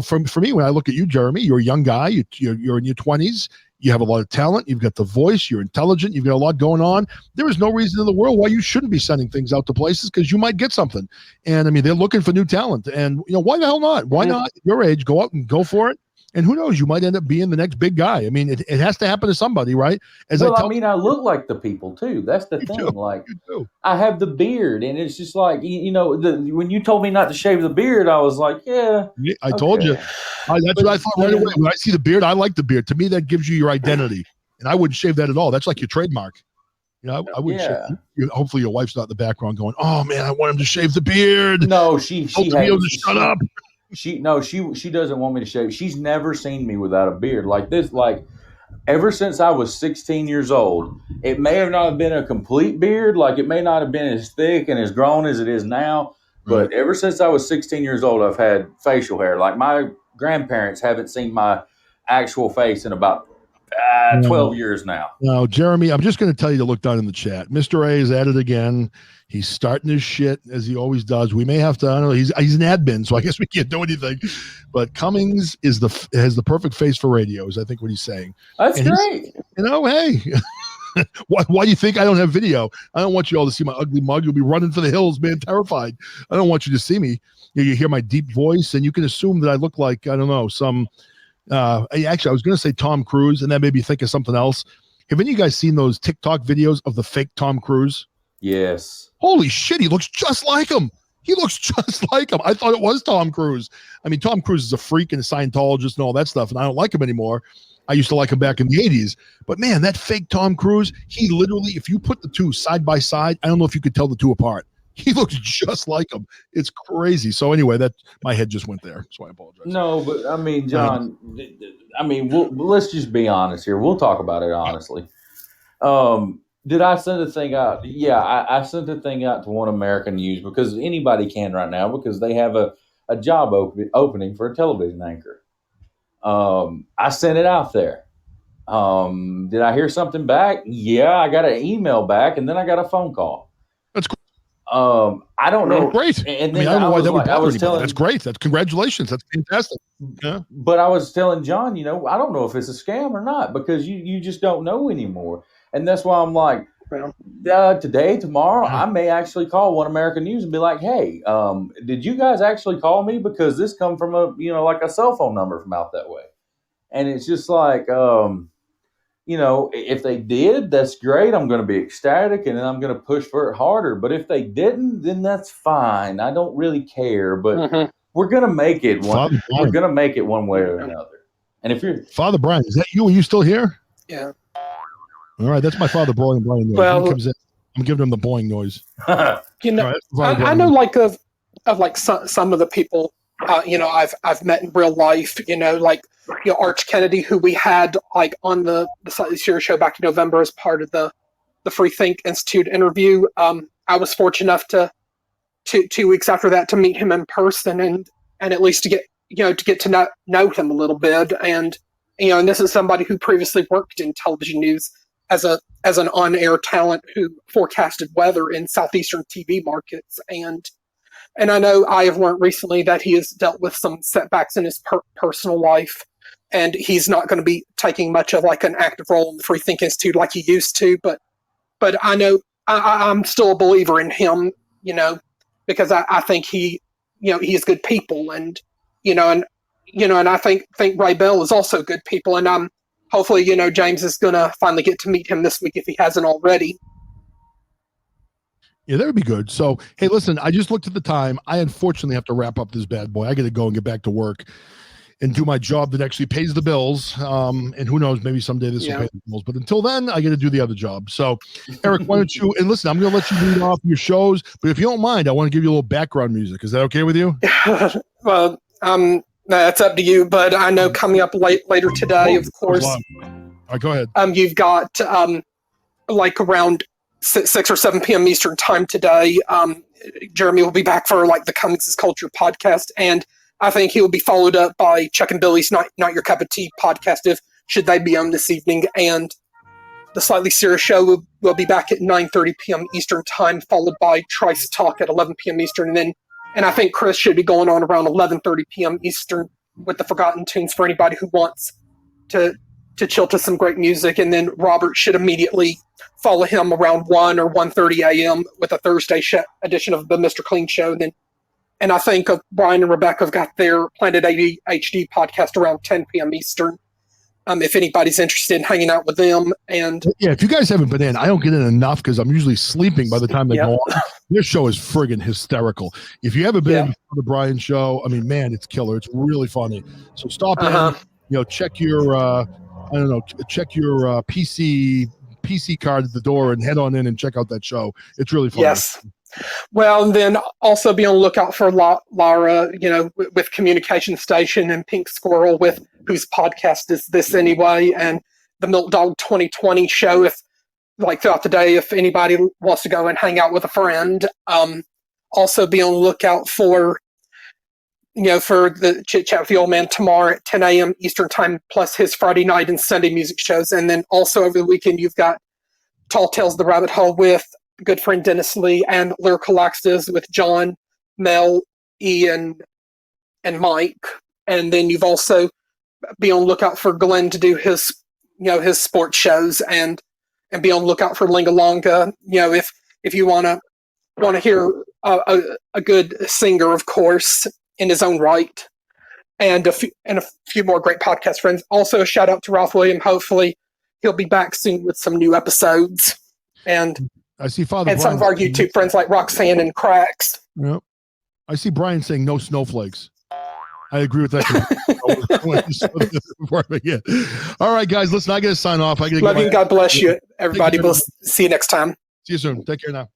for me, when I look at you, Jeremy, you're a young guy. You're in your 20s. You have a lot of talent. You've got the voice. You're intelligent. You've got a lot going on. There is no reason in the world why you shouldn't be sending things out to places because you might get something. And I mean, they're looking for new talent. And why the hell not? Why not? At your age, go out and go for it. And who knows? You might end up being the next big guy. I mean, it has to happen to somebody, right? I look like the people too. That's the thing. Like, I have the beard, and it's just like when you told me not to shave the beard, I was like, yeah. I told you. That's what I thought right away. When I see the beard, I like the beard. To me, that gives you your identity, and I wouldn't shave that at all. That's like your trademark. I wouldn't shave. Hopefully, your wife's not in the background going, "Oh man, I want him to shave the beard." No, she shut up. She doesn't want me to shave. She's never seen me without a beard like this. Like, ever since I was 16 years old, it may have not been a complete beard. Like, it may not have been as thick and as grown as it is now. But ever since I was 16 years old, I've had facial hair. Like, my grandparents haven't seen my actual face in about 12 years now. Now, Jeremy, I'm just going to tell you to look down in the chat. Mr. A is at it again. He's starting his shit as he always does. We may have to, I don't know, he's an admin, so I guess we can't do anything. But Cummings has the perfect face for radio, is I think what he's saying. That's great. Hey. Why do you think I don't have video? I don't want you all to see my ugly mug. You'll be running for the hills, man, terrified. I don't want you to see me. You hear my deep voice, and you can assume that I look like, I don't know, some actually, I was going to say Tom Cruise, and that made me think of something else. Have any of you guys seen those TikTok videos of the fake Tom Cruise? Yes. Holy shit, he looks just like him. He looks just like him. I thought it was Tom Cruise. I mean, Tom Cruise is a freak and a Scientologist and all that stuff, and I don't like him anymore. I used to like him back in the 80s. But man, that fake Tom Cruise, he literally, if you put the two side by side, I don't know if you could tell the two apart. He looks just like him. It's crazy. So anyway, that my head just went there. So I apologize. No, but I mean, John, let's just be honest here. We'll talk about it honestly. Did I send a thing out? Yeah, I sent a thing out to One American News because anybody can right now because they have a job opening for a television anchor. I sent it out there. Did I hear something back? Yeah, I got an email back, and then I got a phone call. That's cool. I don't know. Great. And then I don't know why that would bother anybody. That's great. That's congratulations. That's fantastic. Yeah. But I was telling John, I don't know if it's a scam or not because you just don't know anymore. And that's why I'm like, today, tomorrow, I may actually call One American News and be like, hey, did you guys actually call me? Because this come from a, like a cell phone number from out that way. And it's just like, if they did, that's great. I'm going to be ecstatic, and then I'm going to push for it harder. But if they didn't, then that's fine. I don't really care. But we're going to make it one. We're going to make it one way or another. And if you're Father Brian, is that you? Are you still here? Yeah. All right, that's my father, Brian. Well, he comes in. I'm giving him the boing noise. Right, I know, like of like some of the people, I've met in real life. Arch Kennedy, who we had like on the Slightly Serious show back in November as part of the Free Think Institute interview. I was fortunate enough to 2 weeks after that to meet him in person and at least to get to know him a little bit. And this is somebody who previously worked in television news as an on-air talent who forecasted weather in southeastern TV markets. And I know I have learned recently that he has dealt with some setbacks in his personal life, and he's not going to be taking much of like an active role in the Free Think Institute like he used to. But I know I'm still a believer in him, because I think he has good people, and I think Ray Bell is also good people, and hopefully, James is going to finally get to meet him this week if he hasn't already. Yeah, that would be good. So, hey, listen, I just looked at the time. I unfortunately have to wrap up this bad boy. I got to go and get back to work and do my job that actually pays the bills. And who knows, maybe someday this will pay the bills. But until then, I got to do the other job. So, Eric, why don't you, and listen, I'm going to let you lead off your shows. But if you don't mind, I want to give you a little background music. Is that okay with you? Well, that's up to you. But I know coming up later today, of course. All right, go ahead. You've got like around 6 or 7 p.m. Eastern time today. Jeremy will be back for like the Comics is Culture podcast, and I think he will be followed up by Chuck and Billy's Not Your Cup of Tea podcast, should they be on this evening. And the Slightly Serious show will be back at 9:30 p.m. Eastern time, followed by Trice Talk at 11 p.m. Eastern, and I think Chris should be going on around 11:30 p.m. Eastern with the Forgotten Tunes for anybody who wants to chill to some great music. And then Robert should immediately follow him around 1 or 1:30 a.m. with a Thursday edition of the Mr. Clean Show. And I think Brian and Rebecca have got their Planet ADHD podcast around 10 p.m. Eastern. If anybody's interested in hanging out with them. And yeah, if you guys haven't been in, I don't get in enough because I'm usually sleeping by the time they go on. This show is friggin' hysterical. If you haven't been to the Brian show, I mean, man, it's killer. It's really funny. So stop in, check your check your PC card at the door and head on in and check out that show. It's really funny. Yes. Well, and then also be on the lookout for Lara, with Communication Station, and Pink Squirrel, with whose podcast is this anyway, and the Milk Dog 2020 show. If like throughout the day, if anybody wants to go and hang out with a friend, also be on the lookout for the Chit Chat with the Old Man tomorrow at 10 a.m. Eastern time, plus his Friday night and Sunday music shows. And then also over the weekend, you've got Tall Tales of the Rabbit Hole with good friend Dennis Lee, and Lyrical Laxatives with John, Mel, Ian, and Mike. And then you've also be on lookout for Glenn to do his sports shows, and be on lookout for Lingalonga. If you want to hear a good singer, of course, in his own right, and a few more great podcast friends. Also, a shout out to Ralph William. Hopefully, he'll be back soon with some new episodes. And I see Father and Brian, some of our YouTube friends like Roxanne and Cracks. Yep. I see Brian saying no snowflakes. I agree with that. All right, guys, listen, I got to sign off. Love you. God bless you, everybody. We'll see you next time. See you soon. Take care now.